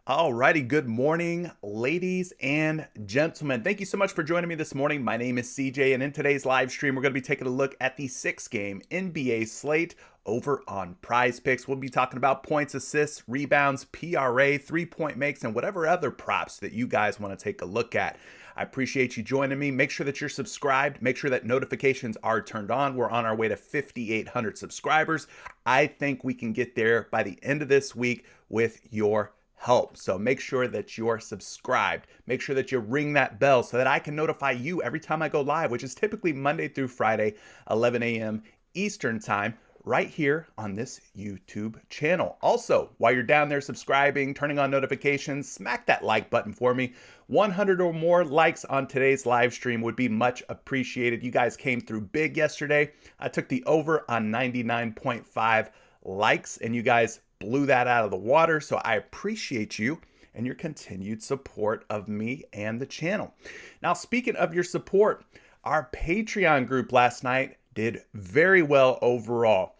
Alrighty, good morning, ladies and gentlemen. Thank you so much for joining me this morning. My name is CJ, and in today's live stream, we're going to be taking a look at the 6-game NBA slate over on PrizePicks. We'll be talking about points, assists, rebounds, PRA, three-point makes, and whatever other props that you guys want to take a look at. I appreciate you joining me. Make sure that you're subscribed. Make sure that notifications are turned on. We're on our way to 5,800 subscribers. I think we can get there by the end of this week with your help. So make sure that you're subscribed. Make sure that you ring that bell so that I can notify you every time I go live, which is typically Monday through Friday, 11 a.m. Eastern time, right here on this YouTube channel. Also, while you're down there subscribing, turning on notifications, smack that like button for me. 100 or more likes on today's live stream would be much appreciated. You guys came through big yesterday. I took the over on 99.5 likes, and you guys blew that out of the water. So I appreciate you and your continued support of me and the channel. Now, speaking of your support, our Patreon group last night did very well overall.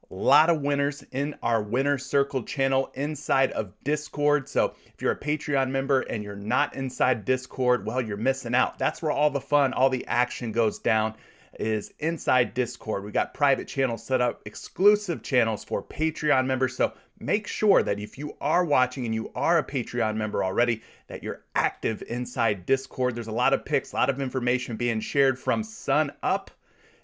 A lot of winners in our Winner Circle channel inside of Discord. So if you're a Patreon member and you're not inside Discord, well, you're missing out. That's where all the fun, all the action goes down, is inside Discord. We got private channels set up, exclusive channels for Patreon members. So make sure that if you are watching and you are a Patreon member already, that you're active inside Discord. There's a lot of picks, a lot of information being shared from sun up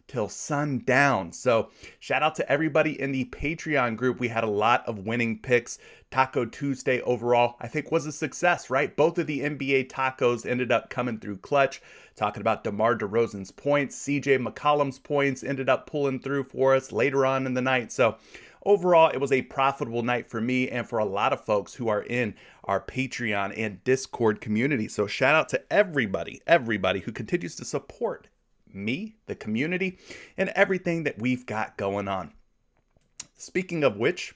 till sundown. So shout out to everybody in the Patreon group. We had a lot of winning picks. Taco Tuesday overall, I think, was a success, right? Both of the NBA tacos ended up coming through clutch. Talking about DeMar DeRozan's points, CJ McCollum's points ended up pulling through for us later on in the night. So overall, it was a profitable night for me and for a lot of folks who are in our Patreon and Discord community. So shout out to everybody who continues to support me, the community, and everything that we've got going on. Speaking of which,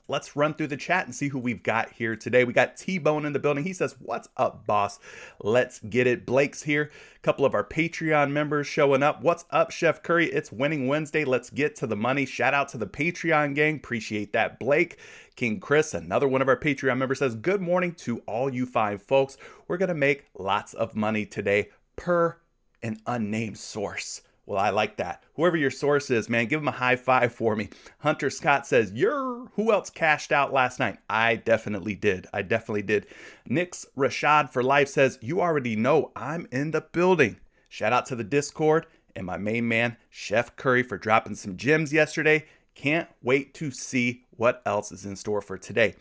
let's run through the chat and see who we've got here today. We got T-Bone in the building. He says, "What's up, boss? Let's get it." Blake's here. A couple of our Patreon members showing up. "What's up, Chef Curry? It's Winning Wednesday. Let's get to the money." Shout out to the Patreon gang. Appreciate that, Blake. King Chris, another one of our Patreon members, says, "Good morning to all you fine folks. We're going to make lots of money today per an unnamed source." Well, I like that. Whoever your source is, man, give them a high five for me. Hunter Scott says, who else cashed out last night? I definitely did. Nick's Rashad for Life says, "You already know I'm in the building." Shout out to the Discord and my main man, Chef Curry, for dropping some gems yesterday. Can't wait to see what else is in store for today.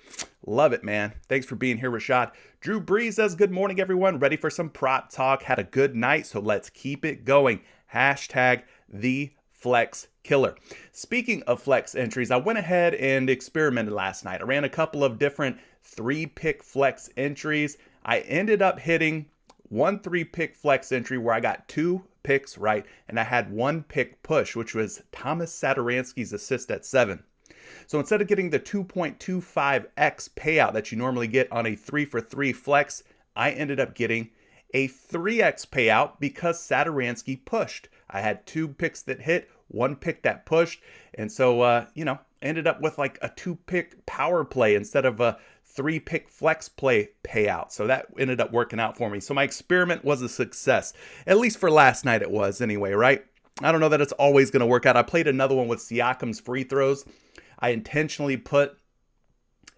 Love it, man. Thanks for being here, Rashad. Drew Breeze says, "Good morning, everyone. Ready for some prop talk. Had a good night, so let's keep it going. Hashtag the flex killer." Speaking of flex entries, I went ahead and experimented last night. I ran a couple of different 3-pick flex entries. I ended up hitting one 3-pick flex entry where I got 2 picks right, and I had 1 pick push, which was Thomas Satoransky's assist at 7. So instead of getting the 2.25x payout that you normally get on a 3-for-3 flex, I ended up getting a 3x payout because Satoransky pushed. I had 2 picks that hit, 1 pick that pushed, and so ended up with like a 2-pick power play instead of a 3-pick flex play payout. So that ended up working out for me. So my experiment was a success. At least for last night it was anyway, right? I don't know that it's always going to work out. I played another one with Siakam's free throws. I intentionally put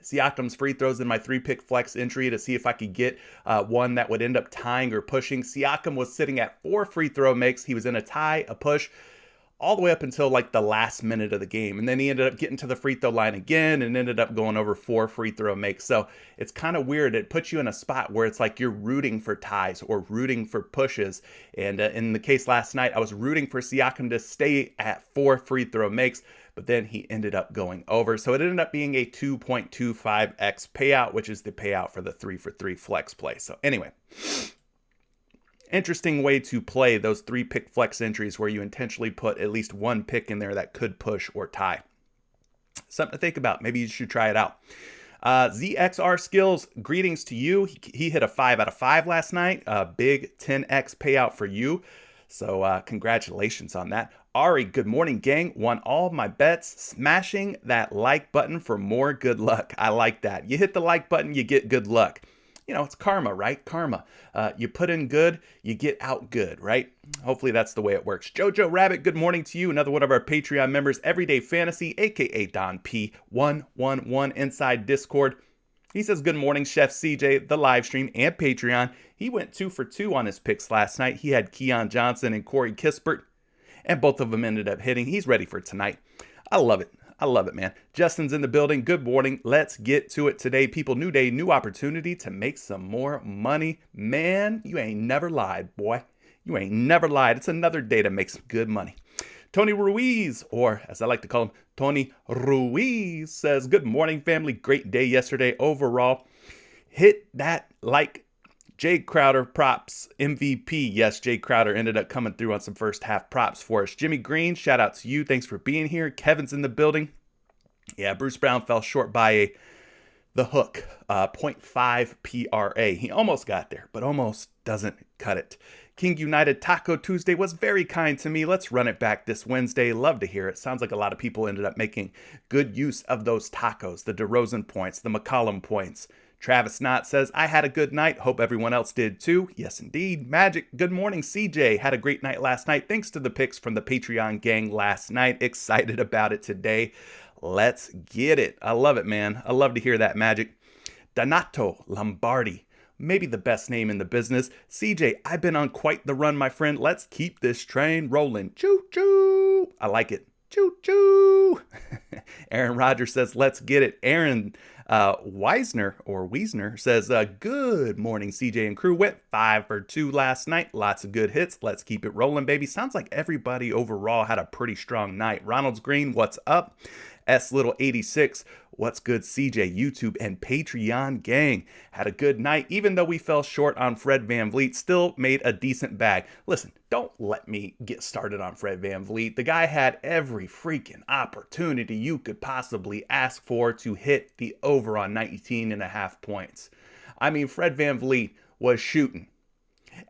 Siakam's free throws in my 3-pick flex entry to see if I could get one that would end up tying or pushing. Siakam was sitting at 4 free throw makes. He was in a tie, a push, all the way up until like the last minute of the game. And then he ended up getting to the free throw line again and ended up going over 4 free throw makes. So it's kind of weird. It puts you in a spot where it's like you're rooting for ties or rooting for pushes. And in the case last night, I was rooting for Siakam to stay at 4 free throw makes, but then he ended up going over. So it ended up being a 2.25x payout, which is the payout for the 3-for-3 flex play. So anyway, interesting way to play those 3-pick flex entries where you intentionally put at least 1 pick in there that could push or tie. Something to think about. Maybe you should try it out. ZXR Skills, greetings to you. He hit a 5 out of 5 last night. A big 10x payout for you. So congratulations on that. Ari, good morning, gang. Won all my bets. Smashing that like button for more good luck. I like that. You hit the like button, you get good luck. You know, it's karma, right? Karma. You put in good, you get out good, right? Hopefully that's the way it works. Jojo Rabbit, good morning to you. Another one of our Patreon members, Everyday Fantasy, aka Don P111 inside Discord. He says, good morning, Chef CJ, the live stream, and Patreon. He went 2 for 2 on his picks last night. He had Keon Johnson and Corey Kispert, and both of them ended up hitting. He's ready for tonight. I love it. I love it, man. Justin's in the building. Good morning. Let's get to it today. People, new day, new opportunity to make some more money. Man, you ain't never lied, boy. You ain't never lied. It's another day to make some good money. Tony Ruiz, or as I like to call him, Tony Ruiz, says, good morning, family. Great day yesterday overall. Hit that like Jay Crowder props MVP. Yes, Jay Crowder ended up coming through on some first half props for us. Jimmy Green, shout out to you. Thanks for being here. Kevin's in the building. Yeah, Bruce Brown fell short by the hook, 0.5 PRA. He almost got there, but almost doesn't cut it. King United Taco Tuesday was very kind to me. Let's run it back this Wednesday. Love to hear it. Sounds like a lot of people ended up making good use of those tacos, the DeRozan points, the McCollum points. Travis Knott says, I had a good night. Hope everyone else did too. Yes, indeed. Magic, good morning. CJ had a great night last night. Thanks to the picks from the Patreon gang last night. Excited about it today. Let's get it. I love it, man. I love to hear that, Magic. Donato Lombardi. Maybe the best name in the business. CJ, I've been on quite the run, my friend. Let's keep this train rolling. Choo-choo. I like it. Choo-choo. Aaron Rodgers says, let's get it. Aaron Wiesner says, good morning, CJ and crew. Went 5 for 2 last night. Lots of good hits. Let's keep it rolling, baby. Sounds like everybody overall had a pretty strong night. Ronald's Green, what's up? S Little 86, what's good, CJ, YouTube, and Patreon gang. Had a good night, even though we fell short on Fred VanVleet, still made a decent bag. Listen, don't let me get started on Fred VanVleet. The guy had every freaking opportunity you could possibly ask for to hit the over on 19.5 points. I mean, Fred VanVleet was shooting,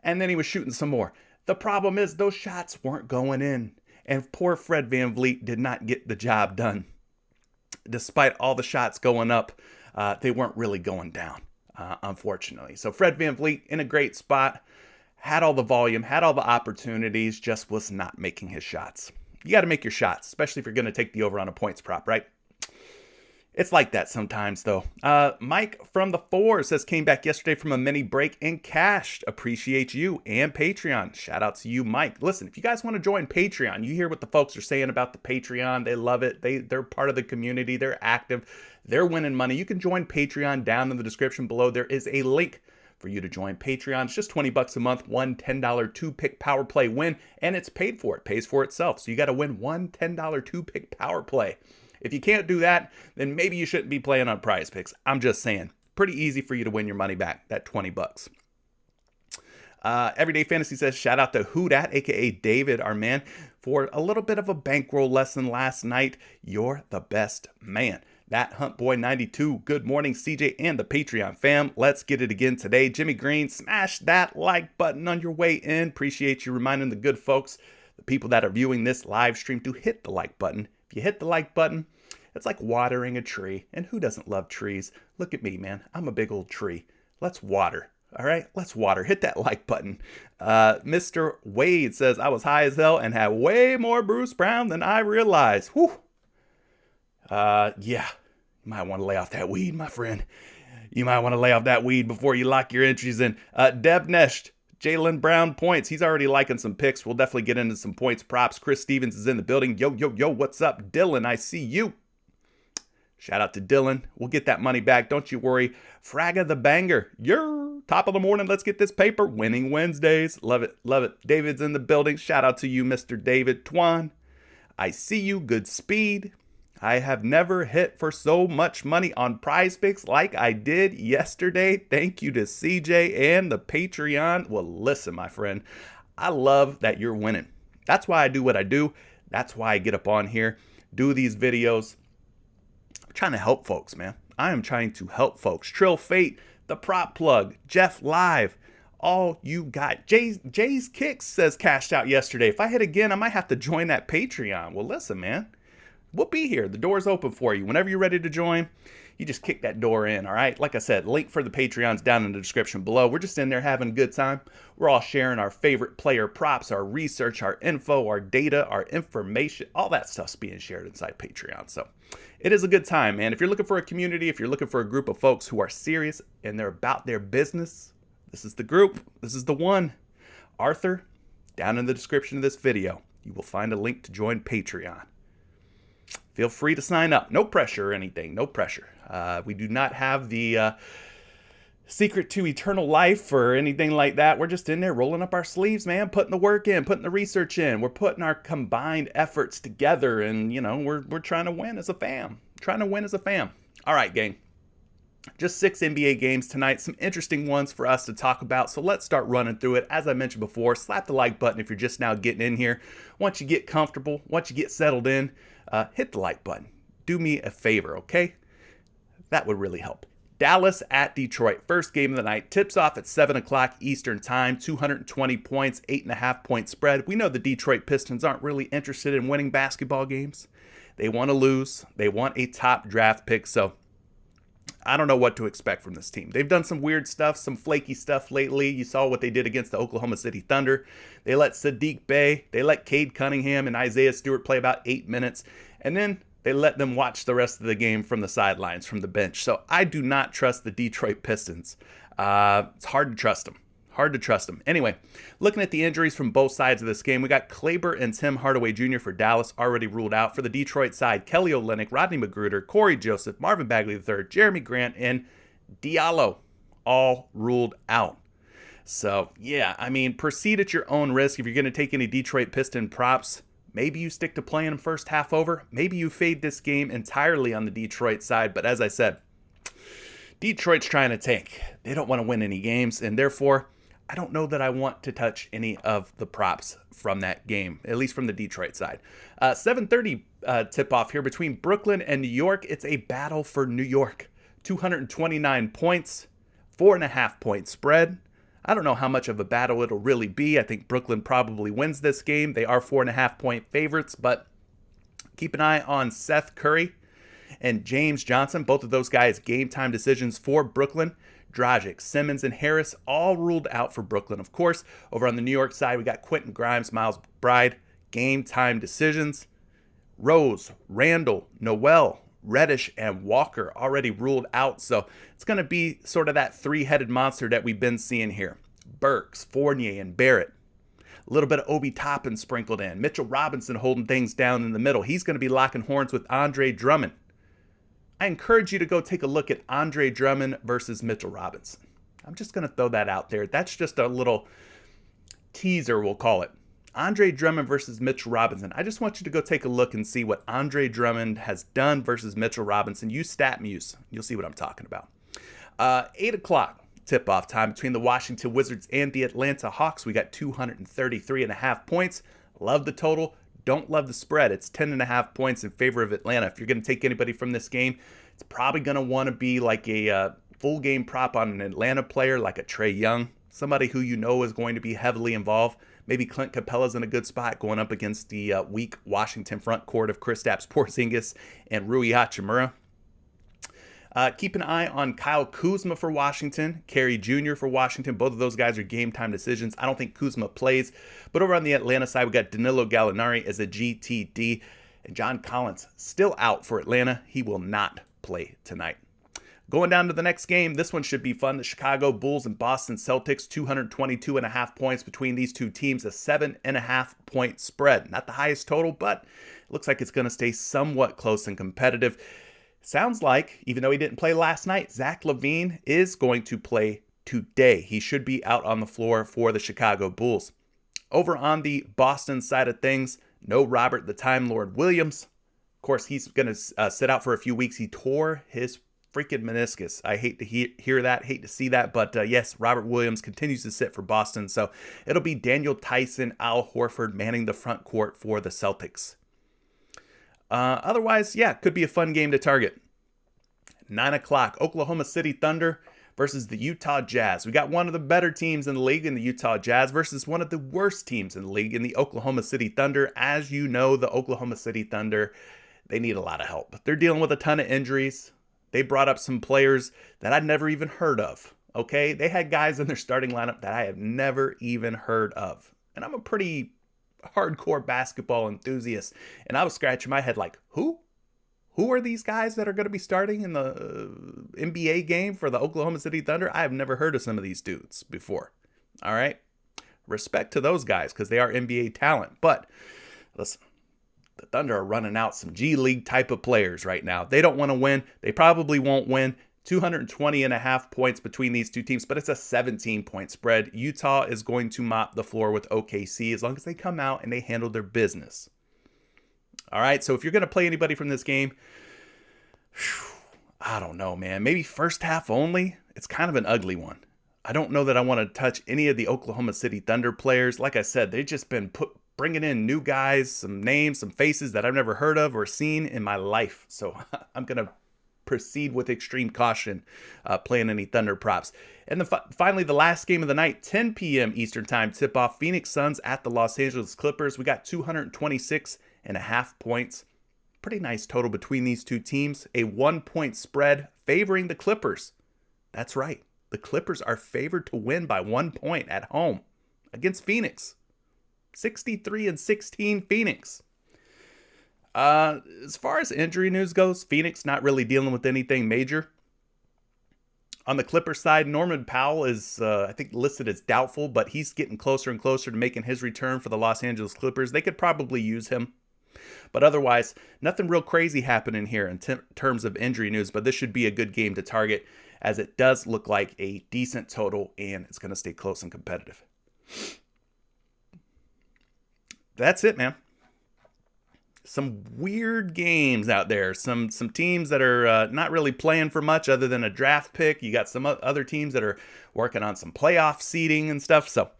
and then he was shooting some more. The problem is those shots weren't going in, and poor Fred VanVleet did not get the job done. Despite all the shots going up, they weren't really going down, unfortunately. So Fred VanVleet in a great spot, had all the volume, had all the opportunities, just was not making his shots. You got to make your shots, especially if you're going to take the over on a points prop, right? It's like that sometimes, though. Mike from the 4 says, came back yesterday from a mini break and cashed. Appreciate you and Patreon. Shout out to you, Mike. Listen, if you guys want to join Patreon, you hear what the folks are saying about the Patreon. They love it. They're part of the community. They're active. They're winning money. You can join Patreon down in the description below. There is a link for you to join Patreon. It's just $20 a month, one $10 2-pick power play win, and it's paid for. It pays for itself. So you got to win one $10 2-pick power play. If you can't do that, then maybe you shouldn't be playing on PrizePicks. I'm just saying. Pretty easy for you to win your money back, that $20. Everyday Fantasy says, shout out to Who Dat, aka David, our man, for a little bit of a bankroll lesson last night. You're the best man. That Hunt Boy 92. Good morning, CJ and the Patreon fam. Let's get it again today. Jimmy Green, smash that like button on your way in. Appreciate you reminding the good folks, the people that are viewing this live stream, to hit the like button. If you hit the like button, it's like watering a tree. And who doesn't love trees? Look at me, man. I'm a big old tree. Let's water. All right, let's water. Hit that like button. Mr. Wade says, I was high as hell and had way more Bruce Brown than I realized. Whew. Yeah, you might want to lay off that weed, my friend. You might want to lay off that weed before you lock your entries in. Deb Nesh, Jaylen Brown points. He's already liking some picks. We'll definitely get into some points props. Chris Stevens is in the building. Yo, what's up? Dylan, I see you. Shout out to Dylan. We'll get that money back. Don't you worry. Fragga the banger. You're top of the morning. Let's get this paper. Winning Wednesdays. Love it. Love it. David's in the building. Shout out to you, Mr. David Twan. I see you. Good speed. I have never hit for so much money on PrizePicks like I did yesterday. Thank you to CJ and the Patreon. Well, listen, my friend, I love that you're winning. That's why I do what I do. That's why I get up on here, do these videos. I'm trying to help folks, man. I am trying to help folks. Trill Fate, the Prop Plug, Jeff Live, all you got. Jay's Kicks says cashed out yesterday. If I hit again, I might have to join that Patreon. Well, listen, man. We'll be here. The door's open for you. Whenever you're ready to join, you just kick that door in, all right? Like I said, link for the Patreon's down in the description below. We're just in there having a good time. We're all sharing our favorite player props, our research, our info, our data, our information. All that stuff's being shared inside Patreon. So it is a good time, man. If you're looking for a community, if you're looking for a group of folks who are serious and they're about their business, this is the group. This is the one. Arthur, down in the description of this video, you will find a link to join Patreon. Feel free to sign up. No pressure or anything. No pressure. We do not have the secret to eternal life or anything like that. We're just in there rolling up our sleeves, man, putting the work in, putting the research in. We're putting our combined efforts together, and, you know, we're trying to win as a fam. Trying to win as a fam. All right, gang. Just 6 NBA games tonight, some interesting ones for us to talk about, so let's start running through it. As I mentioned before, slap the like button if you're just now getting in here. Once you get comfortable, once you get settled in, hit the like button. Do me a favor, okay? That would really help. Dallas at Detroit, first game of the night, tips off at 7 o'clock Eastern time, 220 points, 8.5 point spread. We know the Detroit Pistons aren't really interested in winning basketball games. They want to lose. They want a top draft pick, so I don't know what to expect from this team. They've done some weird stuff, some flaky stuff lately. You saw what they did against the Oklahoma City Thunder. They let Sadiq Bey, they let Cade Cunningham and Isaiah Stewart play about 8 minutes, and then they let them watch the rest of the game from the sidelines, from the bench. So I do not trust the Detroit Pistons. It's hard to trust them. Hard to trust them. Anyway, looking at the injuries from both sides of this game, we got Kleber and Tim Hardaway Jr. for Dallas already ruled out. For the Detroit side, Kelly Olynyk, Rodney Magruder, Corey Joseph, Marvin Bagley III, Jeremy Grant, and Diallo all ruled out. So, yeah, I mean, proceed at your own risk. If you're going to take any Detroit Piston props, maybe you stick to playing them first half over. Maybe you fade this game entirely on the Detroit side. But as I said, Detroit's trying to tank. They don't want to win any games, and therefore, I don't know that I want to touch any of the props from that game, at least from the Detroit side. 7:30 tip-off here between Brooklyn and New York. It's a battle for New York. 229 points, 4.5 point spread. I don't know how much of a battle it'll really be. I think Brooklyn probably wins this game. They are 4.5 point favorites, but keep an eye on Seth Curry and James Johnson. Both of those guys game time decisions for Brooklyn. Dragic, Simmons, and Harris all ruled out for Brooklyn. Of course, over on the New York side, we got Quentin Grimes, Miles Bride, game time decisions. Rose, Randall, Noel, Reddish, and Walker already ruled out. So it's going to be sort of that three-headed monster that we've been seeing here. Burks, Fournier, and Barrett. A little bit of Obi Toppin sprinkled in. Mitchell Robinson holding things down in the middle. He's going to be locking horns with Andre Drummond. I encourage you to go take a look at Andre Drummond versus Mitchell Robinson. I'm just going to throw that out there. That's just a little teaser, we'll call it. Andre Drummond versus Mitchell Robinson. I just want you to go take a look and see what Andre Drummond has done versus Mitchell Robinson. Use StatMuse. You'll see what I'm talking about. 8 o'clock tip-off time between the Washington Wizards and the Atlanta Hawks. We got 233.5 points. Love the total. Don't love the spread. It's 10.5 points in favor of Atlanta. If you're going to take anybody from this game, it's probably going to want to be like a full game prop on an Atlanta player like a Trey Young, somebody who you know is going to be heavily involved. Maybe Clint Capella's in a good spot going up against the weak Washington front court of Kristaps Porzingis and Rui Hachimura. Keep an eye on Kyle Kuzma for Washington, Kerry Jr. for Washington. Both of those guys are game time decisions. I don't think Kuzma plays. But over on the Atlanta side, we got Danilo Gallinari as a GTD. And John Collins still out for Atlanta. He will not play tonight. Going down to the next game, this one should be fun. The Chicago Bulls and Boston Celtics, 222.5 points between these two teams, a 7.5 point spread. Not the highest total, but it looks like it's going to stay somewhat close and competitive. Sounds like, even though he didn't play last night, Zach LaVine is going to play today. He should be out on the floor for the Chicago Bulls. Over on the Boston side of things, no Robert the Time Lord Williams. Of course, he's going to sit out for a few weeks. He tore his freaking meniscus. I hate to hear that, hate to see that, but yes, Robert Williams continues to sit for Boston. So it'll be Daniel Tyson, Al Horford manning the front court for the Celtics. Otherwise, yeah, could be a fun game to target. 9 o'clock, Oklahoma City Thunder versus the Utah Jazz. We got one of the better teams in the league in the Utah Jazz versus one of the worst teams in the league in the Oklahoma City Thunder. As you know, the Oklahoma City Thunder, they need a lot of help. They're dealing with a ton of injuries. They brought up some players that I'd never even heard of, okay? They had guys in their starting lineup that I have never even heard of. And I'm a pretty hardcore basketball enthusiast, and I was scratching my head like, who? Who are these guys that are going to be starting in the NBA game for the Oklahoma City Thunder? I have never heard of some of these dudes before. All right? Respect to those guys because they are NBA talent. But listen, the Thunder are running out some G League type of players right now. They don't want to win. They probably won't win. 220.5 points between these two teams, but it's a 17-point spread. Utah is going to mop the floor with OKC as long as they come out and they handle their business. All right, so if you're going to play anybody from this game, I don't know, man. Maybe first half only. It's kind of an ugly one. I don't know that I want to touch any of the Oklahoma City Thunder players. Like I said, they've just been bringing in new guys, some names, some faces that I've never heard of or seen in my life. So I'm going to proceed with extreme caution playing any Thunder props. And then finally, the last game of the night, 10 p.m. Eastern Time tip-off, Phoenix Suns at the Los Angeles Clippers. We got 226.5 points. Pretty nice total between these two teams. A 1-point spread favoring the Clippers. That's right. The Clippers are favored to win by 1 point at home against Phoenix. 63-16 Phoenix. As far as injury news goes, Phoenix not really dealing with anything major. On the Clippers side, Norman Powell is, I think, listed as doubtful, but he's getting closer and closer to making his return for the Los Angeles Clippers. They could probably use him. But otherwise, nothing real crazy happening here in terms of injury news, but this should be a good game to target as it does look like a decent total and it's going to stay close and competitive. That's it, man. Some weird games out there. Some teams that are not really playing for much other than a draft pick. You got some other teams that are working on some playoff seeding and stuff. So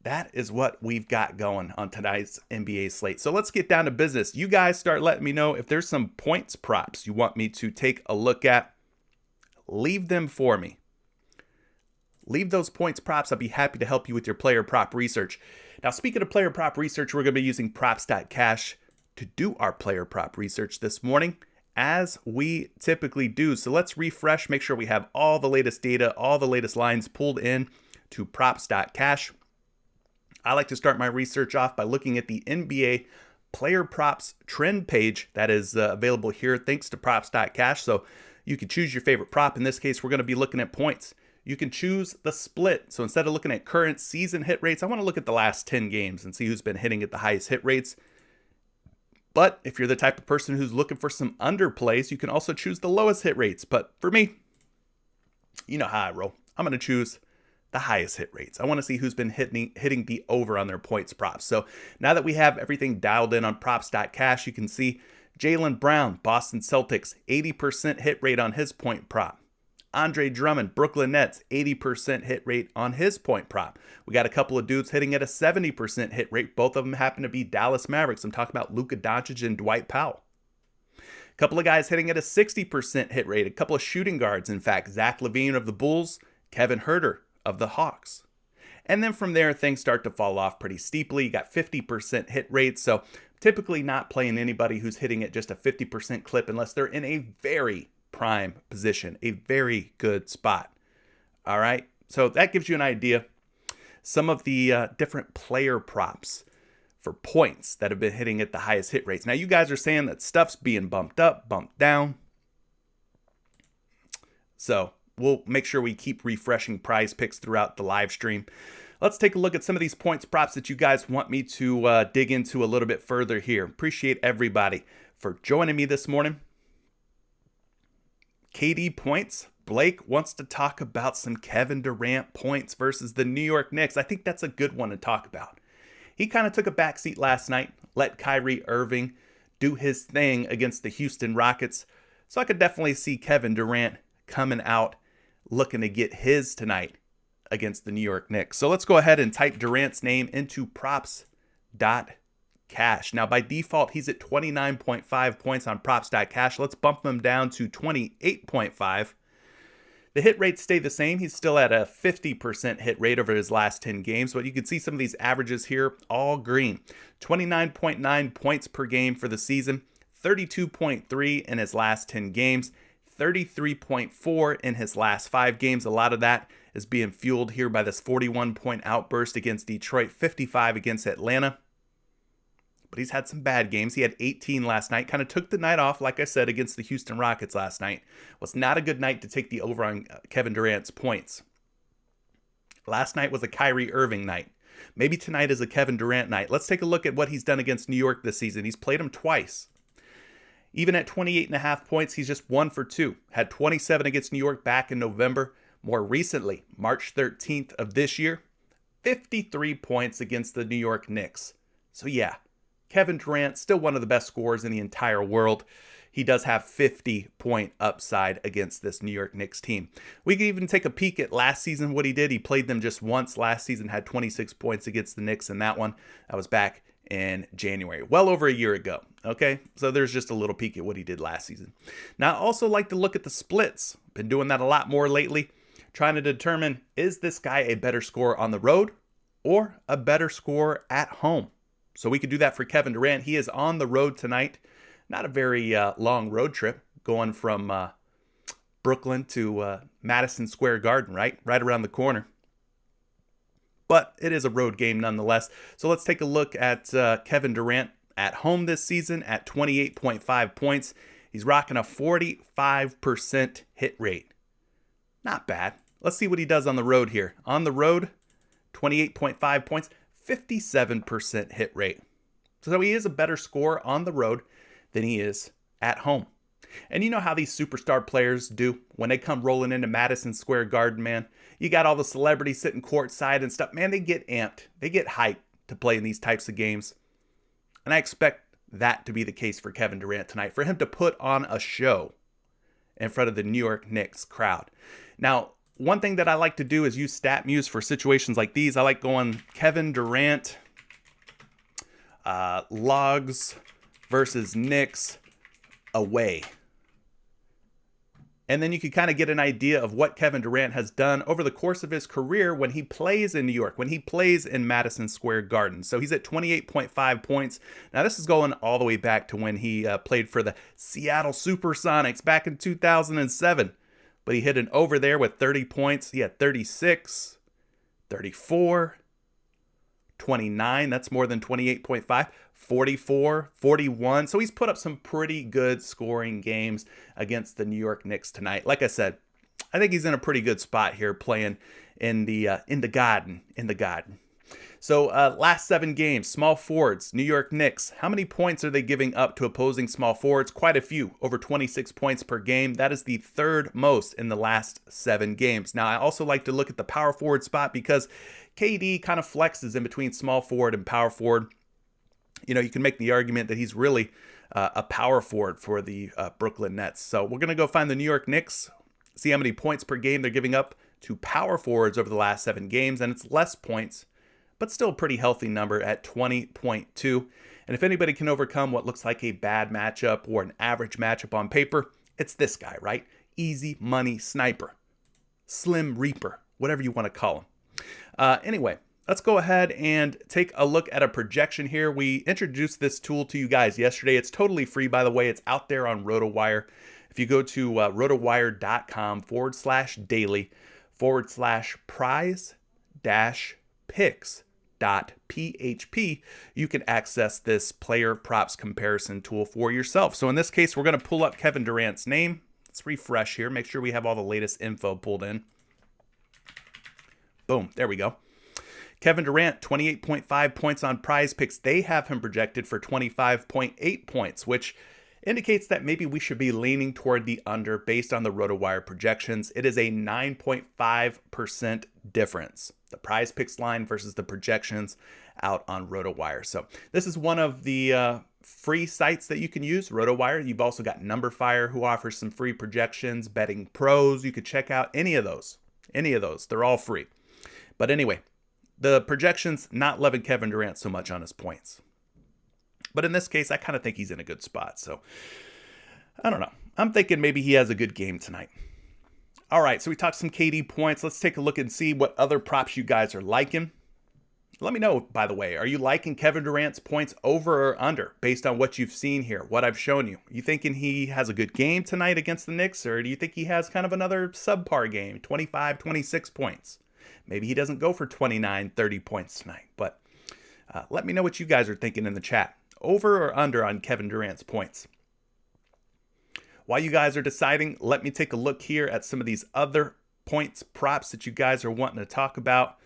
that is what we've got going on tonight's NBA slate. So let's get down to business. You guys start letting me know if there's some points props you want me to take a look at. Leave them for me. Leave those points props. I'll be happy to help you with your player prop research. Now, speaking of player prop research, we're going to be using props.cash to do our player prop research this morning, as we typically do. So let's refresh, make sure we have all the latest data, all the latest lines pulled in to props.cash. I like to start my research off by looking at the NBA player props trend page that is available here thanks to props.cash. So you can choose your favorite prop. In this case, we're going to be looking at points. You can choose the split. So instead of looking at current season hit rates, I want to look at the last 10 games and see who's been hitting at the highest hit rates. But if you're the type of person who's looking for some underplays, you can also choose the lowest hit rates. But for me, you know how I roll. I'm going to choose the highest hit rates. I want to see who's been hitting the over on their points props. So now that we have everything dialed in on props.cash, you can see Jaylen Brown, Boston Celtics, 80% hit rate on his point prop. Andre Drummond, Brooklyn Nets, 80% hit rate on his point prop. We got a couple of dudes hitting at a 70% hit rate. Both of them happen to be Dallas Mavericks. I'm talking about Luka Doncic and Dwight Powell. A couple of guys hitting at a 60% hit rate. A couple of shooting guards, in fact, Zach LaVine of the Bulls, Kevin Huerter of the Hawks. And then from there, things start to fall off pretty steeply. You got 50% hit rates. So typically not playing anybody who's hitting at just a 50% clip unless they're in a very prime position, a very good spot. All right, so that gives you an idea. Some of the different player props for points that have been hitting at the highest hit rates. Now, you guys are saying that stuff's being bumped up, bumped down. So we'll make sure we keep refreshing PrizePicks throughout the live stream. Let's take a look at some of these points props that you guys want me to dig into a little bit further here. Appreciate everybody for joining me this morning. KD points. Blake wants to talk about some Kevin Durant points versus the New York Knicks. I think that's a good one to talk about. He kind of took a backseat last night, let Kyrie Irving do his thing against the Houston Rockets. So I could definitely see Kevin Durant coming out looking to get his tonight against the New York Knicks. So let's go ahead and type Durant's name into props.cash. Now, by default, he's at 29.5 points on props.cash. Let's bump him down to 28.5. The hit rates stay the same. He's still at a 50% hit rate over his last 10 games, but you can see some of these averages here, all green. 29.9 points per game for the season, 32.3 in his last 10 games, 33.4 in his last 5 games. A lot of that is being fueled here by this 41-point outburst against Detroit, 55 against Atlanta. But he's had some bad games. He had 18 last night. Kind of took the night off, like I said, against the Houston Rockets last night. Was not a good night to take the over on Kevin Durant's points. Last night was a Kyrie Irving night. Maybe tonight is a Kevin Durant night. Let's take a look at what he's done against New York this season. He's played him twice. Even at 28.5 points, he's just 1 for 2. Had 27 against New York back in November. More recently, March 13th of this year, 53 points against the New York Knicks. So yeah, Kevin Durant, still one of the best scorers in the entire world. He does have 50-point upside against this New York Knicks team. We can even take a peek at last season, what he did. He played them just once last season, had 26 points against the Knicks in that one. That was back in January, well over a year ago. Okay, so there's just a little peek at what he did last season. Now, I also like to look at the splits. Been doing that a lot more lately, trying to determine, is this guy a better scorer on the road or a better scorer at home? So we could do that for Kevin Durant. He is on the road tonight. Not a very long road trip, going from Brooklyn to Madison Square Garden, right around the corner. But it is a road game nonetheless. So let's take a look at Kevin Durant at home this season at 28.5 points. He's rocking a 45% hit rate. Not bad. Let's see what he does on the road here. On the road, 28.5 points, 57% hit rate. So he is a better scorer on the road than he is at home. And you know how these superstar players do when they come rolling into Madison Square Garden, man. You got all the celebrities sitting courtside and stuff. Man, they get amped. They get hyped to play in these types of games. And I expect that to be the case for Kevin Durant tonight, for him to put on a show in front of the New York Knicks crowd. Now, one thing that I like to do is use StatMuse for situations like these. I like going Kevin Durant logs versus Knicks away. And then you can kind of get an idea of what Kevin Durant has done over the course of his career when he plays in New York, when he plays in Madison Square Garden. So he's at 28.5 points. Now this is going all the way back to when he played for the Seattle Supersonics back in 2007. But he hit an over there with 30 points. He had 36, 34, 29. That's more than 28.5. 44, 41. So he's put up some pretty good scoring games against the New York Knicks tonight. Like I said, I think he's in a pretty good spot here playing in the Garden. So last 7 games, small forwards, New York Knicks. How many points are they giving up to opposing small forwards? Quite a few, over 26 points per game. That is the 3rd most in the last 7 games. Now, I also like to look at the power forward spot because KD kind of flexes in between small forward and power forward. You know, you can make the argument that he's really a power forward for the Brooklyn Nets. So we're going to go find the New York Knicks, see how many points per game they're giving up to power forwards over the last 7 games. And it's less points, but still a pretty healthy number at 20.2. And if anybody can overcome what looks like a bad matchup or an average matchup on paper, it's this guy, right? Easy money sniper, slim reaper, whatever you want to call him. Anyway, let's go ahead and take a look at a projection here. We introduced this tool to you guys yesterday. It's totally free, by the way. It's out there on RotoWire. If you go to rotowire.com/daily/prize-picks.php, you can access this player props comparison tool for yourself. So in this case, we're going to pull up Kevin Durant's name. Let's refresh here. Make sure we have all the latest info pulled in. Boom, there we go. Kevin Durant, 28.5 points on PrizePicks. They have him projected for 25.8 points, which indicates that maybe we should be leaning toward the under based on the RotoWire projections. It is a 9.5% difference, the PrizePicks line versus the projections out on RotoWire. So this is one of the free sites that you can use, RotoWire. You've also got NumberFire, who offers some free projections, Betting Pros. You could check out any of those. They're all free. But anyway, the projections not loving Kevin Durant so much on his points. But in this case, I kind of think he's in a good spot. So I don't know. I'm thinking maybe he has a good game tonight. All right, so we talked some KD points. Let's take a look and see what other props you guys are liking. Let me know, by the way, are you liking Kevin Durant's points over or under based on what you've seen here, what I've shown you? You thinking he has a good game tonight against the Knicks, or do you think he has kind of another subpar game, 25, 26 points? Maybe he doesn't go for 29, 30 points tonight, but let me know what you guys are thinking in the chat. Over or under on Kevin Durant's points? While you guys are deciding, let me take a look here at some of these other points props that you guys are wanting to talk about.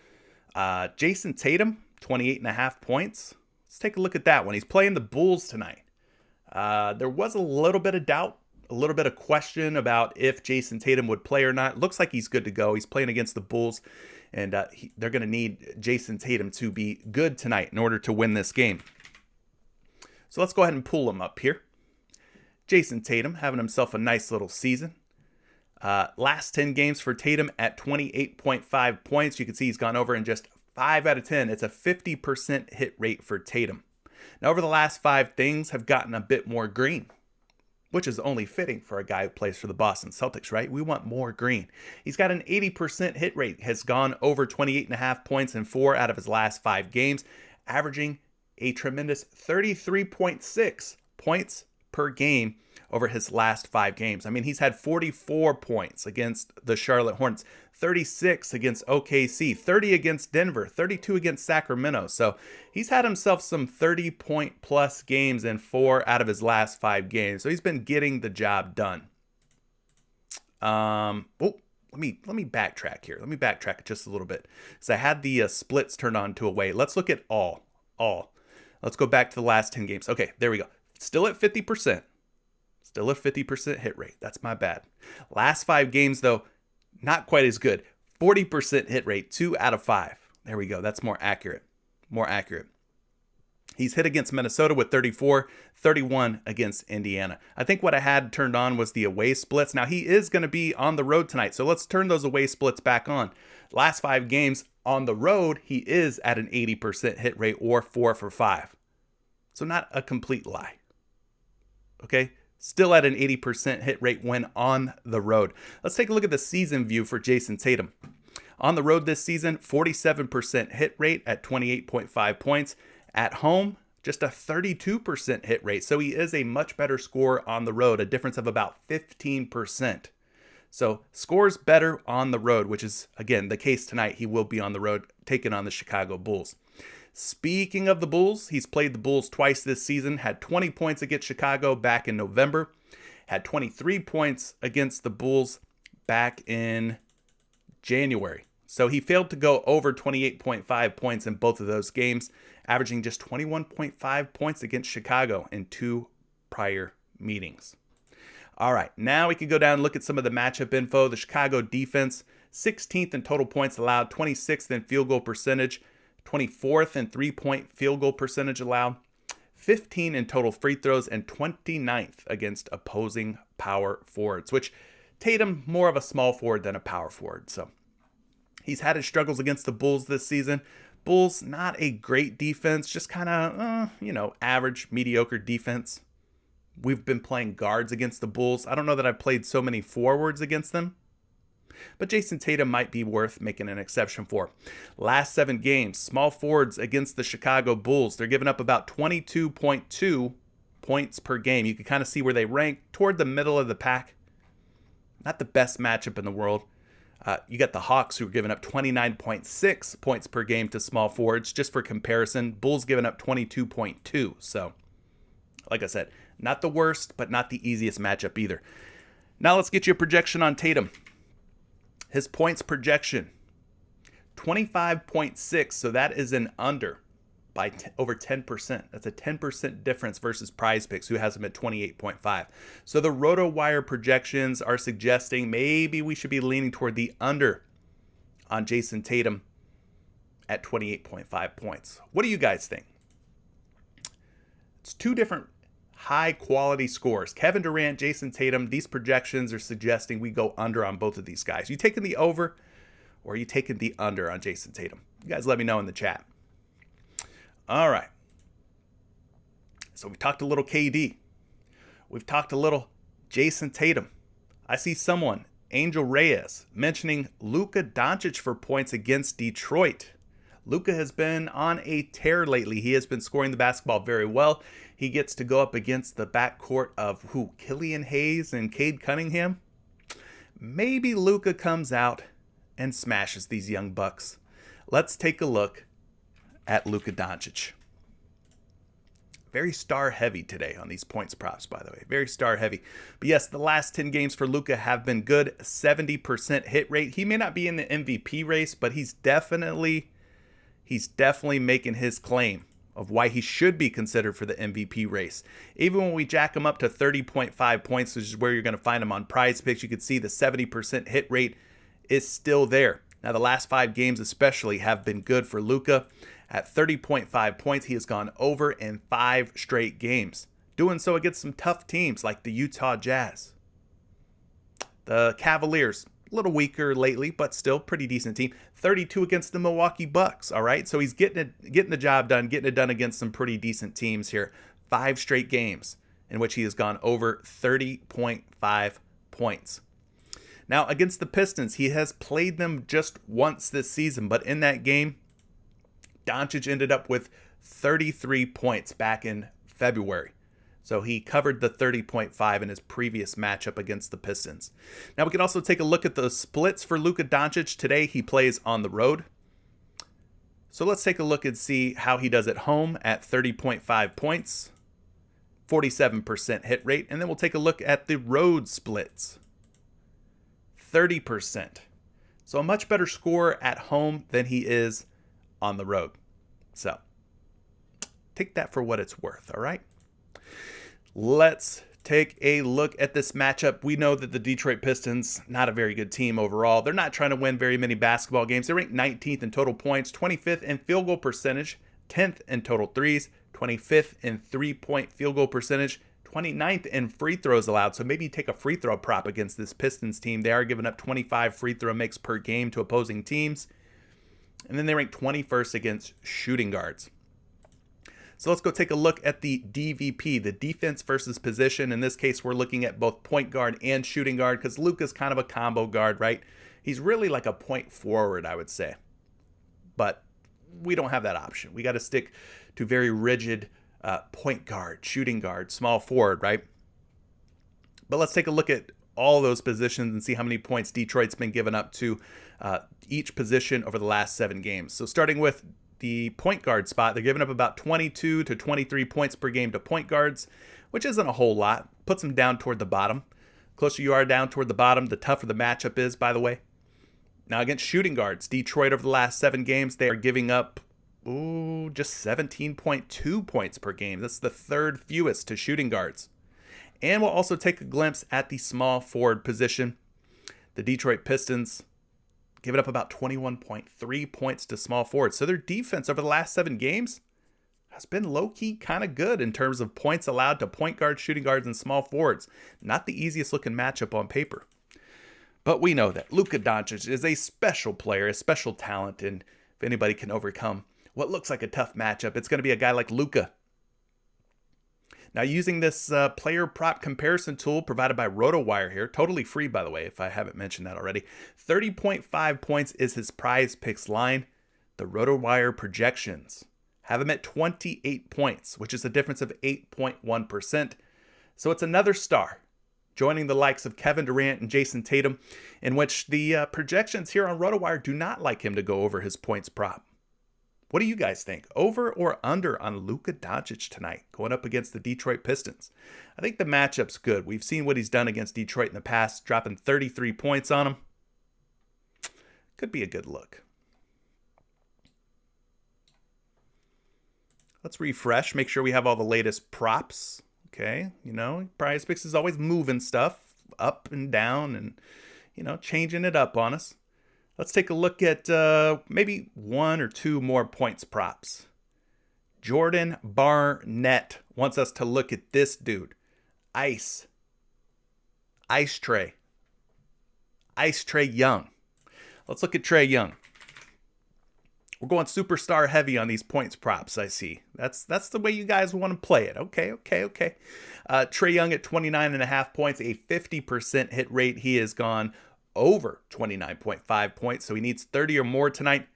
Jason Tatum, 28.5 points. Let's take a look at that one. He's playing the Bulls tonight. There was a little bit of doubt, a little bit of question about if Jason Tatum would play or not. Looks like he's good to go. He's playing against the Bulls, and they're going to need Jason Tatum to be good tonight in order to win this game. So let's go ahead and pull him up here. Jason Tatum having himself a nice little season. Last 10 games for Tatum at 28.5 points. You can see he's gone over in just 5 out of 10. It's a 50% hit rate for Tatum. Now, over the last 5, things have gotten a bit more green, which is only fitting for a guy who plays for the Boston Celtics, right? We want more green. He's got an 80% hit rate, has gone over 28.5 points in 4 out of his last 5 games, averaging a tremendous 33.6 points per game over his last 5 games. I mean, he's had 44 points against the Charlotte Hornets, 36 against OKC, 30 against Denver, 32 against Sacramento. So he's had himself some 30-point plus games in 4 out of his last 5 games. So he's been getting the job done. Let me backtrack here. Let me backtrack just a little bit. So I had the splits turned on to away. Let's look at all. Let's go back to the last 10 games. Okay, there we go. Still at 50%. Still a 50% hit rate. That's my bad. Last 5 games, though, not quite as good. 40% hit rate, 2 out of 5. There we go. That's more accurate. He's hit against Minnesota with 34, 31 against Indiana. I think what I had turned on was the away splits. Now, he is going to be on the road tonight, so let's turn those away splits back on. Last 5 games on the road, he is at an 80% hit rate or 4 for 5. So not a complete lie. Okay? Still at an 80% hit rate when on the road. Let's take a look at the season view for Jason Tatum. On the road this season, 47% hit rate at 28.5 points. At home, just a 32% hit rate. So he is a much better scorer on the road, a difference of about 15%. So scores better on the road, which is, again, the case tonight. He will be on the road taking on the Chicago Bulls. Speaking of the Bulls, he's played the Bulls twice this season, had 20 points against Chicago back in November, had 23 points against the Bulls back in January. So he failed to go over 28.5 points in both of those games, averaging just 21.5 points against Chicago in 2 prior meetings. All right, now we can go down and look at some of the matchup info. The Chicago defense, 16th in total points allowed, 26th in field goal percentage, 24th in 3-point field goal percentage allowed, 15 in total free throws, and 29th against opposing power forwards, which Tatum, more of a small forward than a power forward. So he's had his struggles against the Bulls this season. Bulls, not a great defense, just kind of, average, mediocre defense. We've been playing guards against the Bulls. I don't know that I've played so many forwards against them, but Jason Tatum might be worth making an exception for. Last 7 games, small forwards against the Chicago Bulls. They're giving up about 22.2 points per game. You can kind of see where they rank toward the middle of the pack. Not the best matchup in the world. You got the Hawks, who are giving up 29.6 points per game to small forwards. Just for comparison, Bulls giving up 22.2. So, like I said, not the worst, but not the easiest matchup either. Now let's get you a projection on Tatum. His points projection, 25.6. So that is an under by over 10%. That's a 10% difference versus PrizePicks, who has him at 28.5. So the RotoWire projections are suggesting maybe we should be leaning toward the under on Jason Tatum at 28.5 points. What do you guys think? It's 2 different high quality scores. Kevin Durant, Jason Tatum, these projections are suggesting we go under on both of these guys. You taking the over, or are you taking the under on Jason Tatum? You guys let me know in the chat. All right. So we talked a little KD. We've talked a little Jason Tatum. I see someone Angel Reyes mentioning Luka Doncic for points against Detroit. Luka has been on a tear lately. He has been scoring the basketball very well. He gets to go up against the backcourt of Killian Hayes and Cade Cunningham. Maybe Luka comes out and smashes these young bucks. Let's take a look at Luka Doncic. Very star heavy today on these points props, by the way. Very star heavy. But yes, the last 10 games for Luka have been good. 70% hit rate. He may not be in the MVP race, but he's definitely making his claim of why he should be considered for the MVP race. Even when we jack him up to 30.5 points, which is where you're going to find him on PrizePicks, you can see the 70% hit rate is still there. Now, the last 5 games especially have been good for Luka. At 30.5 points, he has gone over in 5 straight games. Doing so against some tough teams like the Utah Jazz. The Cavaliers, a little weaker lately, but still pretty decent team. 32 against the Milwaukee Bucks, all right? So he's getting the job done, getting it done against some pretty decent teams here. 5 straight games in which he has gone over 30.5 points. Now, against the Pistons, he has played them just once this season, but in that game, Doncic ended up with 33 points back in February. So he covered the 30.5 in his previous matchup against the Pistons. Now we can also take a look at the splits for Luka Doncic. Today he plays on the road. So let's take a look and see how he does at home at 30.5 points, 47% hit rate. And then we'll take a look at the road splits. 30%. So a much better score at home than he is on the road. So take that for what it's worth, all right? Let's take a look at this matchup. We know that the Detroit Pistons, not a very good team overall. They're not trying to win very many basketball games. They're ranked 19th in total points, 25th in field goal percentage, 10th in total threes, 25th in three-point field goal percentage, 29th in free throws allowed. So maybe you take a free throw prop against this Pistons team. They are giving up 25 free throw makes per game to opposing teams. And then they rank 21st against shooting guards. So let's go take a look at the DVP, the defense versus position. In this case, we're looking at both point guard and shooting guard because Luka's kind of a combo guard, right? He's really like a point forward, I would say. But we don't have that option. We got to stick to very rigid point guard, shooting guard, small forward, right? But let's take a look at all those positions and see how many points Detroit's been given up to each position over the last 7 games. So starting with the point guard spot, they're giving up about 22 to 23 points per game to point guards, which isn't a whole lot. Puts them down toward the bottom. Closer you are down toward the bottom, the tougher the matchup is, by the way. Now against shooting guards, Detroit over the last 7 games, they are giving up just 17.2 points per game. That's the 3rd fewest to shooting guards. And we'll also take a glimpse at the small forward position. The Detroit Pistons giving up about 21.3 points to small forwards. So their defense over the last 7 games has been low-key kind of good in terms of points allowed to point guards, shooting guards, and small forwards. Not the easiest looking matchup on paper. But we know that Luka Doncic is a special player, a special talent, and if anybody can overcome what looks like a tough matchup, it's going to be a guy like Luka. Now, using this player prop comparison tool provided by RotoWire here, totally free, by the way, if I haven't mentioned that already, 30.5 points is his PrizePicks line. The RotoWire projections have him at 28 points, which is a difference of 8.1%. So it's another star, joining the likes of Kevin Durant and Jason Tatum, in which the projections here on RotoWire do not like him to go over his points prop. What do you guys think? Over or under on Luka Doncic tonight, going up against the Detroit Pistons? I think the matchup's good. We've seen what he's done against Detroit in the past, dropping 33 points on him. Could be a good look. Let's refresh, make sure we have all the latest props. Okay, PrizePicks is always moving stuff up and down and, changing it up on us. Let's take a look at maybe 1 or 2 more points props. Jordan Barnett wants us to look at this dude. Ice Trey. Ice Trey Young. Let's look at Trey Young. We're going superstar heavy on these points props, I see. That's the way you guys want to play it. Okay. Trey Young at 29.5 points, a 50% hit rate. He has gone over 29.5 points. So he needs 30 or more tonight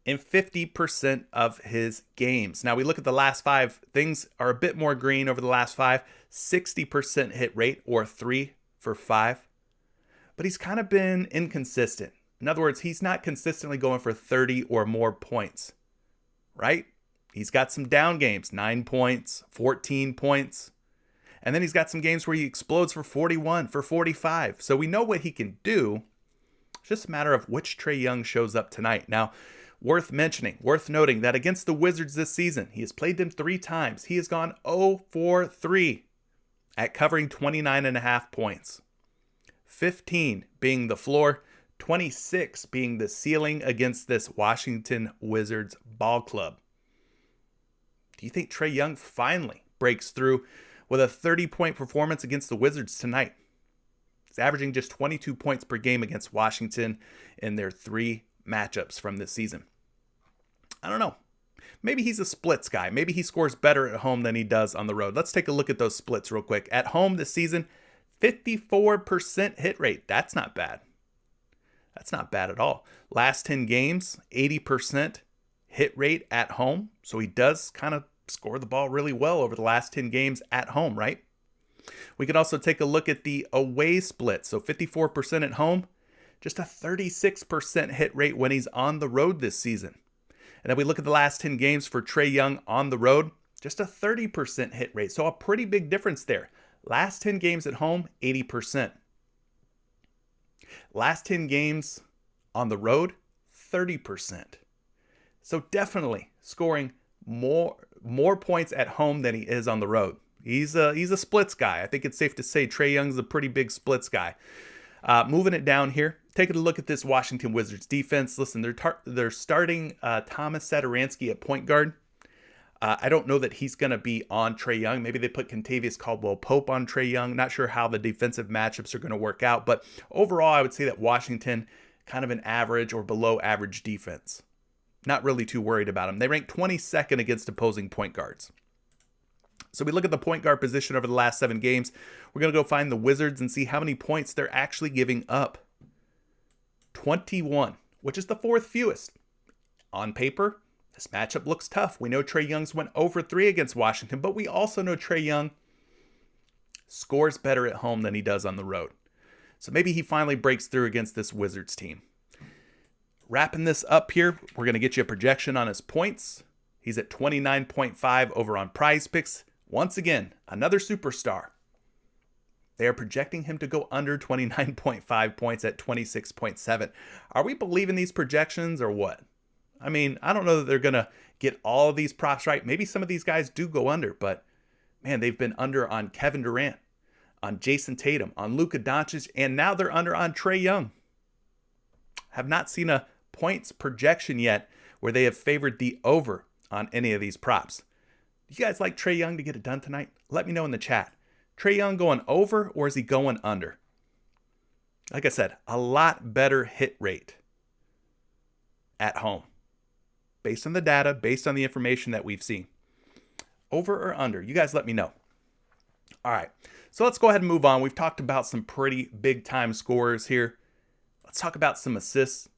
in 50% of his games. Now we look at the last 5. Things are a bit more green over the last 5. 60% hit rate, or 3 for 5. But he's kind of been inconsistent. In other words, he's not consistently going for 30 or more points, right? He's got some down games, 9 points, 14 points. And then he's got some games where he explodes for 41, for 45. So we know what he can do. It's just a matter of which Trae Young shows up tonight. Now, worth mentioning, worth noting that against the Wizards this season, he has played them 3 times. He has gone 0 for 3 at covering 29.5 points. 15 being the floor, 26 being the ceiling against this Washington Wizards ball club. Do you think Trae Young finally breaks through with a 30-point performance against the Wizards tonight? He's averaging just 22 points per game against Washington in their 3 matchups from this season. I don't know. Maybe he's a splits guy. Maybe he scores better at home than he does on the road. Let's take a look at those splits real quick. At home this season, 54% hit rate. That's not bad. That's not bad at all. Last 10 games, 80% hit rate at home. So he does kind of score the ball really well over the last 10 games at home, right? We can also take a look at the away split. So 54% at home, just a 36% hit rate when he's on the road this season. And then we look at the last 10 games for Trae Young on the road, just a 30% hit rate. So a pretty big difference there. Last 10 games at home, 80%. Last 10 games on the road, 30%. So definitely scoring more points at home than he is on the road. He's a splits guy. I think it's safe to say Trae Young's a pretty big splits guy. Moving it down here, taking a look at this Washington Wizards defense. Listen, they're starting Thomas Satoransky at point guard. I don't know that he's going to be on Trae Young. Maybe they put Kentavious Caldwell-Pope on Trae Young. Not sure how the defensive matchups are going to work out. But overall, I would say that Washington, kind of an average or below average defense. Not really too worried about them. They rank 22nd against opposing point guards. So we look at the point guard position over the last 7 games. We're going to go find the Wizards and see how many points they're actually giving up. 21, which is the 4th fewest. On paper, this matchup looks tough. We know Trae Young's went over 3 against Washington, but we also know Trae Young scores better at home than he does on the road. So maybe he finally breaks through against this Wizards team. Wrapping this up here, we're going to get you a projection on his points. He's at 29.5 over on PrizePicks. Once again, another superstar. They are projecting him to go under 29.5 points at 26.7. Are we believing these projections or what? I mean, I don't know that they're going to get all of these props right. Maybe some of these guys do go under, but man, they've been under on Kevin Durant, on Jason Tatum, on Luka Doncic, and now they're under on Trae Young. Have not seen a points projection yet where they have favored the over on any of these props. Do you guys like Trae Young to get it done tonight? Let me know in the chat. Trae Young going over, or is he going under? Like I said, a lot better hit rate at home. Based on the data, based on the information that we've seen. Over or under? You guys let me know. All right, so let's go ahead and move on. We've talked about some pretty big time scorers here. Let's talk about some assists.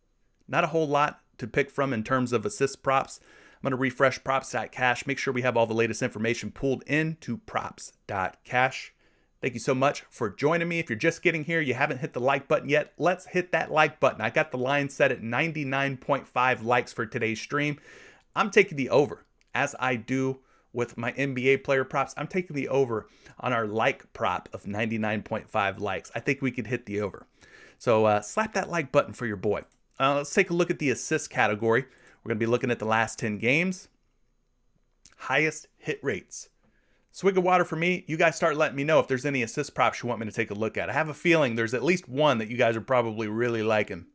Not a whole lot to pick from in terms of assist props. I'm going to refresh props.cash. Make sure we have all the latest information pulled into props.cash. Thank you so much for joining me. If you're just getting here, you haven't hit the like button yet, let's hit that like button. I got the line set at 99.5 likes for today's stream. I'm taking the over, as I do with my NBA player props. I'm taking the over on our like prop of 99.5 likes. I think we could hit the over. So slap that like button for your boy. Let's take a look at the assist category. We're going to be looking at the last 10 games. Highest hit rates. Swig of water for me. You guys start letting me know if there's any assist props you want me to take a look at. I have a feeling there's at least one that you guys are probably really liking.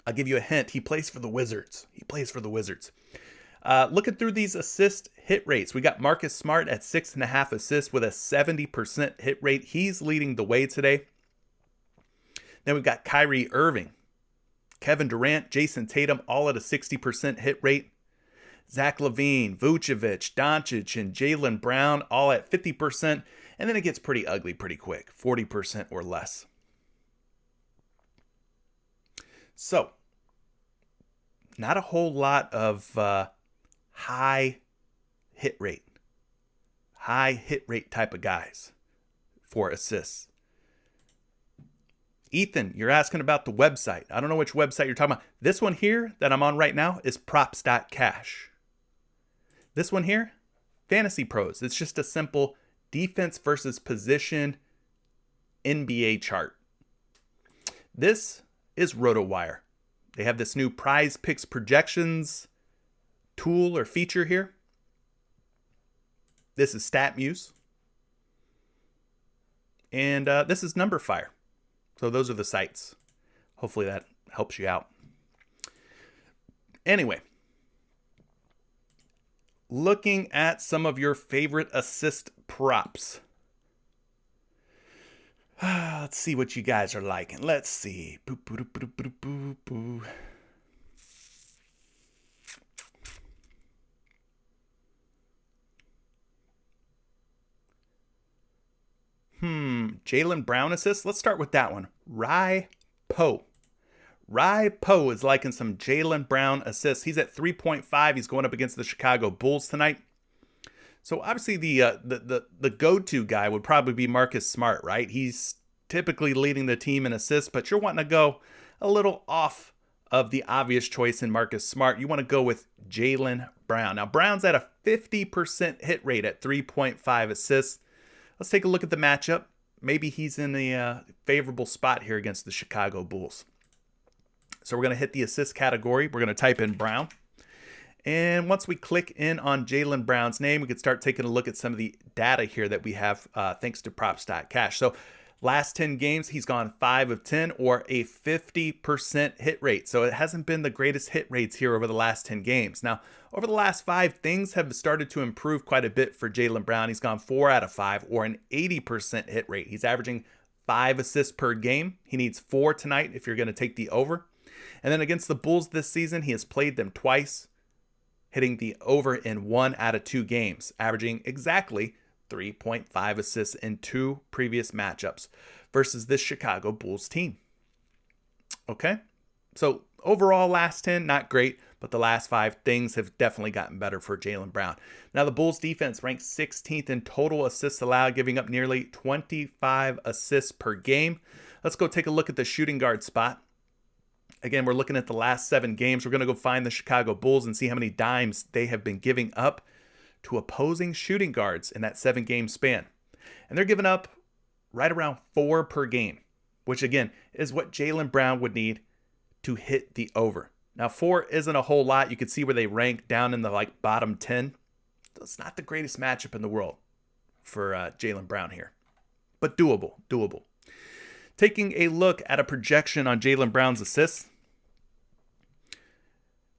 I'll give you a hint. He plays for the Wizards. Looking through these assist hit rates, we got Marcus Smart at 6.5 assists with a 70% hit rate. He's leading the way today. Then we've got Kyrie Irving, Kevin Durant, Jason Tatum, all at a 60% hit rate. Zach LaVine, Vucevic, Doncic, and Jaylen Brown, all at 50%. And then it gets pretty ugly pretty quick, 40% or less. So, not a whole lot of high hit rate type of guys for assists. Ethan, you're asking about the website. I don't know which website you're talking about. This one here that I'm on right now is props.cash. This one here, Fantasy Pros. It's just a simple defense versus position NBA chart. This is RotoWire. They have this new PrizePicks projections tool or feature here. This is StatMuse. And this is NumberFire. So those are the sites. Hopefully that helps you out. Anyway, looking at some of your favorite assist props. Let's see what you guys are liking. Let's see. Boo, boo, boo, boo, boo, boo. Jaylen Brown assists. Let's start with that one. Rai Poe. Rai Poe is liking some Jaylen Brown assists. He's at 3.5. He's going up against the Chicago Bulls tonight. So obviously the go-to guy would probably be Marcus Smart, right? He's typically leading the team in assists, but you're wanting to go a little off of the obvious choice in Marcus Smart. You want to go with Jaylen Brown. Now Brown's at a 50% hit rate at 3.5 assists. Let's take a look at the matchup. Maybe he's in a favorable spot here against the Chicago Bulls. So we're going to hit the assist category. We're going to type in Brown. And once we click in on Jaylen Brown's name, we can start taking a look at some of the data here that we have thanks to props.cash. So last 10 games, he's gone 5 of 10 or a 50% hit rate. So it hasn't been the greatest hit rates here over the last 10 games. Now, over the last 5, things have started to improve quite a bit for Jaylen Brown. He's gone 4 out of 5 or an 80% hit rate. He's averaging 5 assists per game. He needs 4 tonight if you're going to take the over. And then against the Bulls this season, he has played them twice, hitting the over in 1 out of 2 games, averaging exactly 3.5 assists in 2 previous matchups versus this Chicago Bulls team. Okay, so overall last 10, not great, but the last 5 things have definitely gotten better for Jaylen Brown. Now the Bulls defense ranks 16th in total assists allowed, giving up nearly 25 assists per game. Let's go take a look at the shooting guard spot. Again, we're looking at the last 7 games. We're going to go find the Chicago Bulls and see how many dimes they have been giving up to opposing shooting guards in that 7-game span. And they're giving up right around 4 per game, which again is what Jaylen Brown would need to hit the over. Now 4 isn't a whole lot. You can see where they rank down in the bottom 10. It's not the greatest matchup in the world for Jaylen Brown here, but doable. Taking a look at a projection on Jaylen Brown's assists.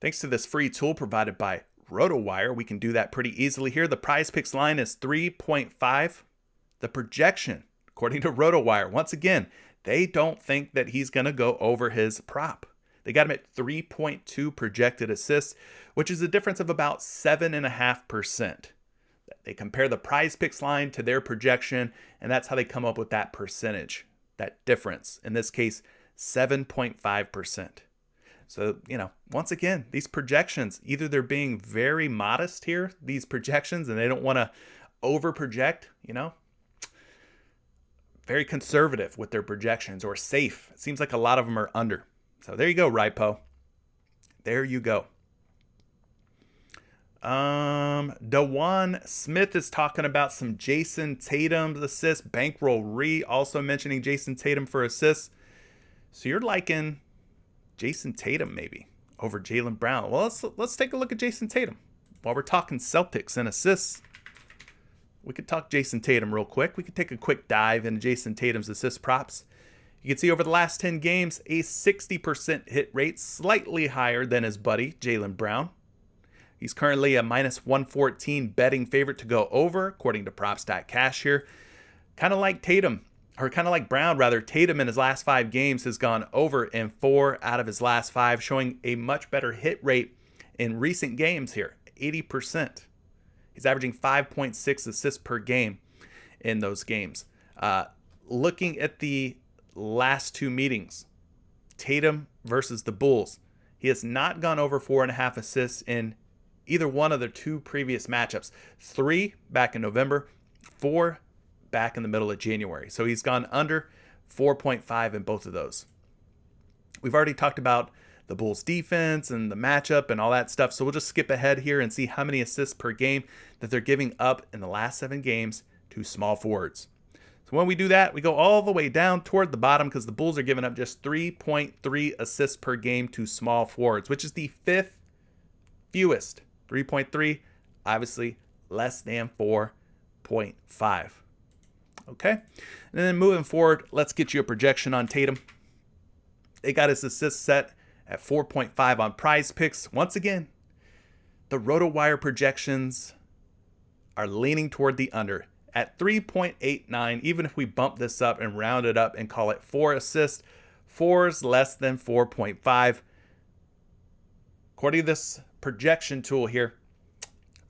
Thanks to this free tool provided by RotoWire, we can do that pretty easily here. The PrizePicks line is 3.5. The projection, according to RotoWire, once again, they don't think that he's going to go over his prop. They got him at 3.2 projected assists, which is a difference of about 7.5%. They compare the PrizePicks line to their projection, and that's how they come up with that percentage, that difference. In this case, 7.5%. So, once again, these projections, either they're being very modest here, these projections, and they don't want to over project, very conservative with their projections, or safe. It seems like a lot of them are under. So there you go, Ripo. There you go. Dewan Smith is talking about some Jason Tatum assists. Bankroll Re also mentioning Jason Tatum for assists. So you're liking Jason Tatum maybe over Jaylen Brown. Well, let's take a look at Jason Tatum. While we're talking Celtics and assists, we could talk Jason Tatum real quick. We could take a quick dive into Jason Tatum's assist props. You can see over the last 10 games, a 60% hit rate, slightly higher than his buddy, Jaylen Brown. He's currently a minus 114 betting favorite to go over, according to props.cash here. Kind of like Brown, Tatum in his last 5 games has gone over in 4 out of his last 5, showing a much better hit rate in recent games here, 80%. He's averaging 5.6 assists per game. in those games. Looking at the last two meetings, Tatum versus the Bulls, he has not gone over 4.5 assists in either one of the two previous matchups. 3 back in November, 4 back in the middle of January. So he's gone under 4.5 in both of those. We've already talked about the Bulls defense and the matchup and all that stuff. So we'll just skip ahead here and see how many assists per game that they're giving up in the last 7 games to small forwards. So when we do that, we go all the way down toward the bottom because the Bulls are giving up just 3.3 assists per game to small forwards, which is the 5th fewest. 3.3, obviously less than 4.5. Okay? And then moving forward, let's get you a projection on Tatum. They got his assists set at 4.5 on PrizePicks. Once again, the RotoWire projections are leaning toward the under at 3.89. Even if we bump this up and round it up and call it 4 assists, 4 is less than 4.5. According to this projection tool here,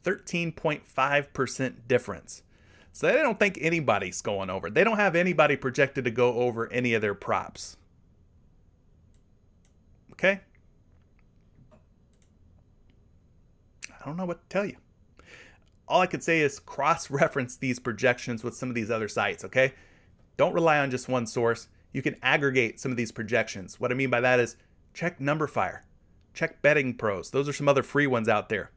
13.5% difference. So they don't think anybody's going over. They don't have anybody projected to go over any of their props. Okay? I don't know what to tell you. All I could say is cross-reference these projections with some of these other sites, okay? Don't rely on just one source. You can aggregate some of these projections. What I mean by that is check NumberFire. Check Betting Pros. Those are some other free ones out there.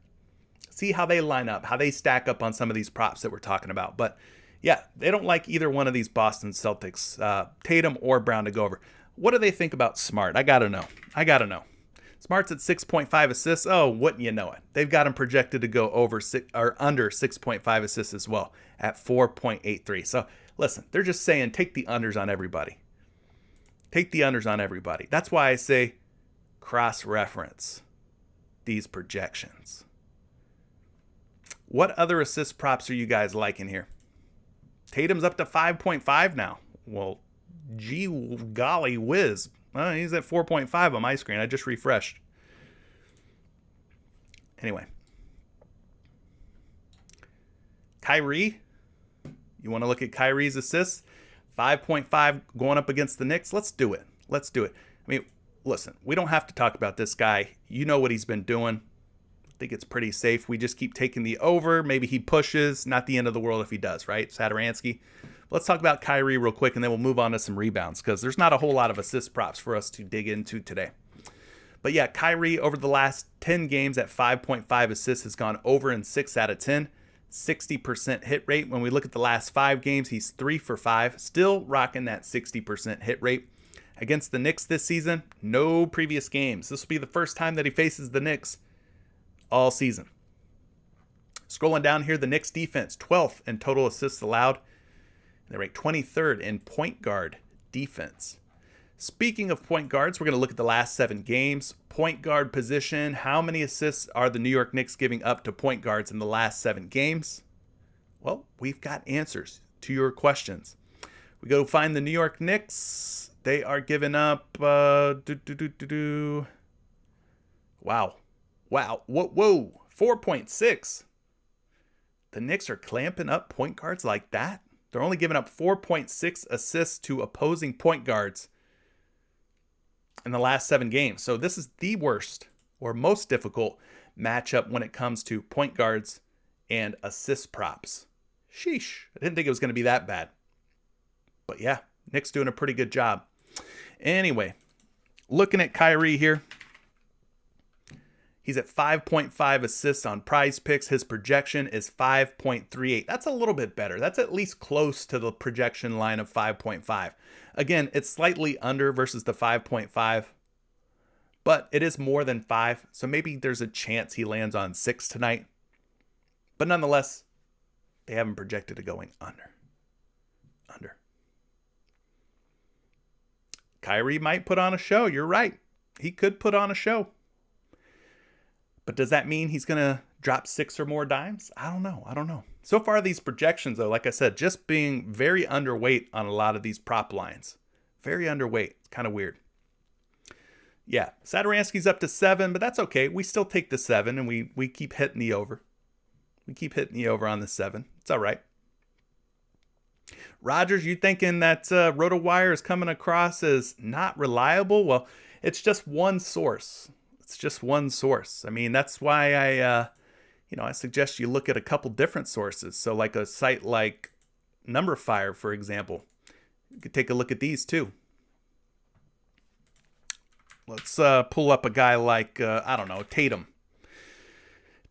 See how they line up, how they stack up on some of these props that we're talking about. But yeah, they don't like either one of these Boston Celtics, Tatum or Brown, to go over. What do they think about Smart? I got to know. Smart's at 6.5 assists. Oh, wouldn't you know it? They've got him projected to go over under 6.5 assists as well at 4.83. So listen, they're just saying take the unders on everybody. Take the unders on everybody. That's why I say cross-reference these projections. What other assist props are you guys liking here? Tatum's up to 5.5 now. Well, gee golly whiz. He's at 4.5 on my screen. I just refreshed. Anyway. Kyrie. You want to look at Kyrie's assists? 5.5 going up against the Knicks. Let's do it. I mean, listen, we don't have to talk about this guy. You know what he's been doing. I think it's pretty safe. We just keep taking the over. Maybe he pushes. Not the end of the world if he does, right? Satoransky. Let's talk about Kyrie real quick, and then we'll move on to some rebounds because there's not a whole lot of assist props for us to dig into today. But yeah, Kyrie over the last 10 games at 5.5 assists has gone over in 6 out of 10. 60% hit rate. When we look at the last 5 games, he's 3 for 5. Still rocking that 60% hit rate. Against the Knicks this season, no previous games. This will be the first time that he faces the Knicks all season. Scrolling down here, the Knicks defense, 12th in total assists allowed. They rank 23rd in point guard defense. Speaking of point guards, we're going to look at the last 7 games. Point guard position, how many assists are the New York Knicks giving up to point guards in the last 7 games? Well, we've got answers to your questions. We go find the New York Knicks. They are giving up, wow. Whoa, 4.6. The Knicks are clamping up point guards like that? They're only giving up 4.6 assists to opposing point guards in the last 7 games. So this is the worst or most difficult matchup when it comes to point guards and assist props. Sheesh. I didn't think it was going to be that bad. But yeah, Knicks doing a pretty good job. Anyway, looking at Kyrie here. He's at 5.5 assists on PrizePicks. His projection is 5.38. That's a little bit better. That's at least close to the projection line of 5.5. Again, it's slightly under versus the 5.5, but it is more than 5. So maybe there's a chance he lands on 6 tonight. But nonetheless, they haven't projected it going under. Kyrie might put on a show. You're right. He could put on a show. But does that mean he's going to drop 6 or more dimes? I don't know. So far, these projections, though, like I said, just being very underweight on a lot of these prop lines. Very underweight. It's kind of weird. Yeah, Satoransky's up to 7, but that's okay. We still take the 7, and we keep hitting the over. We keep hitting the over on the 7. It's all right. Rogers, you thinking that RotoWire is coming across as not reliable? Well, it's just one source. It's just one source. I mean, that's why I suggest you look at a couple different sources. So like a site like NumberFire, for example, you could take a look at these too. Let's pull up a guy like, Tatum.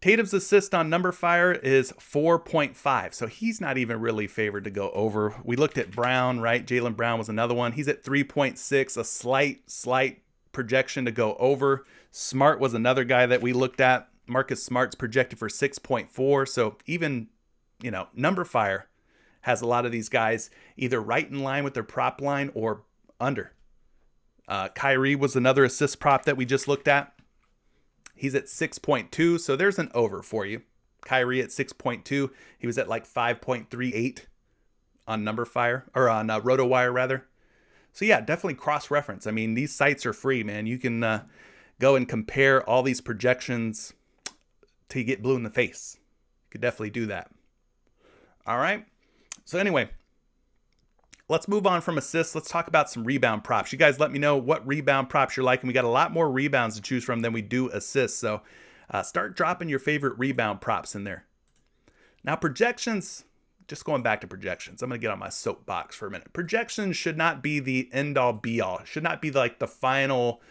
Tatum's assist on NumberFire is 4.5, so he's not even really favored to go over. We looked at Brown, right? Jaylen Brown was another one. He's at 3.6, a slight projection to go over. Smart was another guy that we looked at. Marcus Smart's projected for 6.4, so even, NumberFire has a lot of these guys either right in line with their prop line or under. Kyrie was another assist prop that we just looked at. He's at 6.2, so there's an over for you. Kyrie at 6.2. He was at like 5.38 on NumberFire, or on RotoWire rather. So yeah, definitely cross-reference. I mean, these sites are free, man. You can go and compare all these projections till you get blue in the face. You could definitely do that. All right. So anyway, let's move on from assists. Let's talk about some rebound props. You guys let me know what rebound props you're liking. We got a lot more rebounds to choose from than we do assists. So start dropping your favorite rebound props in there. Now projections, just going back to projections. I'm going to get on my soapbox for a minute. Projections should not be the end all be all. It should not be like the final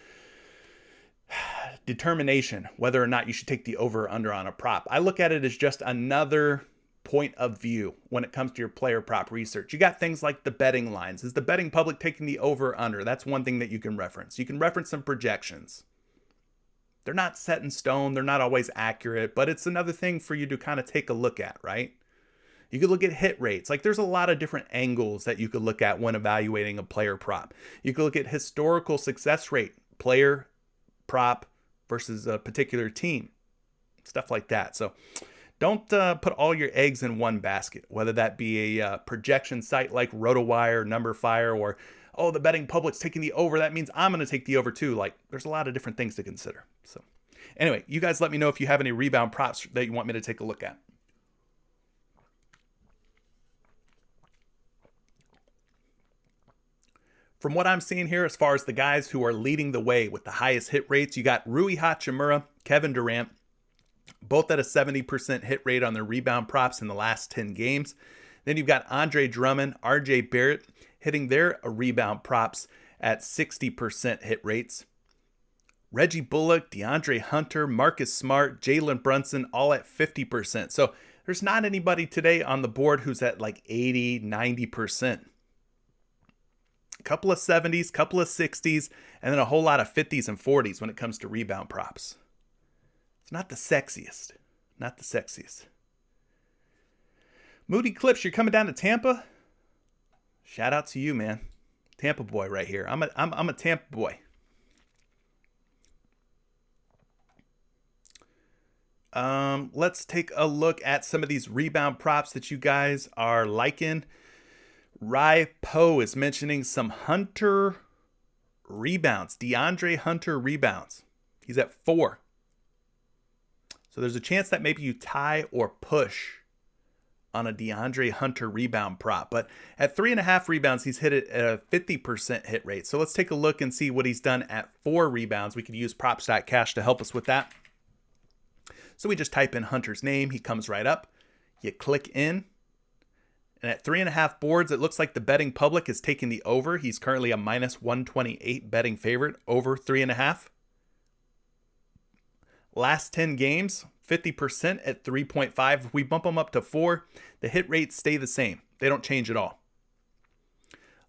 determination whether or not you should take the over or under on a prop. I look at it as just another point of view when it comes to your player prop research. You got things like the betting lines. Is the betting public taking the over or under? That's one thing that you can reference. You can reference some projections. They're not set in stone. They're not always accurate, but it's another thing for you to kind of take a look at, right? You could look at hit rates. Like there's a lot of different angles that you could look at when evaluating a player prop. You could look at historical success rate, player prop versus a particular team, stuff like that. So don't put all your eggs in one basket, whether that be a projection site like RotoWire, NumberFire, or, oh, the betting public's taking the over. That means I'm going to take the over too. Like, there's a lot of different things to consider. So anyway, you guys let me know if you have any rebound props that you want me to take a look at. From what I'm seeing here, as far as the guys who are leading the way with the highest hit rates, you got Rui Hachimura, Kevin Durant, both at a 70% hit rate on their rebound props in the last 10 games. Then you've got Andre Drummond, RJ Barrett hitting their rebound props at 60% hit rates. Reggie Bullock, DeAndre Hunter, Marcus Smart, Jalen Brunson, all at 50%. So there's not anybody today on the board who's at like 80, 90%. A couple of 70s, couple of 60s, and then a whole lot of 50s and 40s when it comes to rebound props. It's not the sexiest. Not the sexiest. Moody Clips, you're coming down to Tampa? Shout out to you, man. Tampa boy right here. I'm a Tampa boy. Let's take a look at some of these rebound props that you guys are liking. Rai Poe is mentioning some Hunter rebounds. DeAndre Hunter rebounds. He's at 4. So there's a chance that maybe you tie or push on a DeAndre Hunter rebound prop. But at 3.5 rebounds, he's hit it at a 50% hit rate. So let's take a look and see what he's done at 4 rebounds. We could use Props.cash to help us with that. So we just type in Hunter's name. He comes right up. You click in. And at 3.5 boards, it looks like the betting public is taking the over. He's currently a minus 128 betting favorite over 3.5. Last 10 games, 50% at 3.5. If we bump them up to 4, the hit rates stay the same. They don't change at all.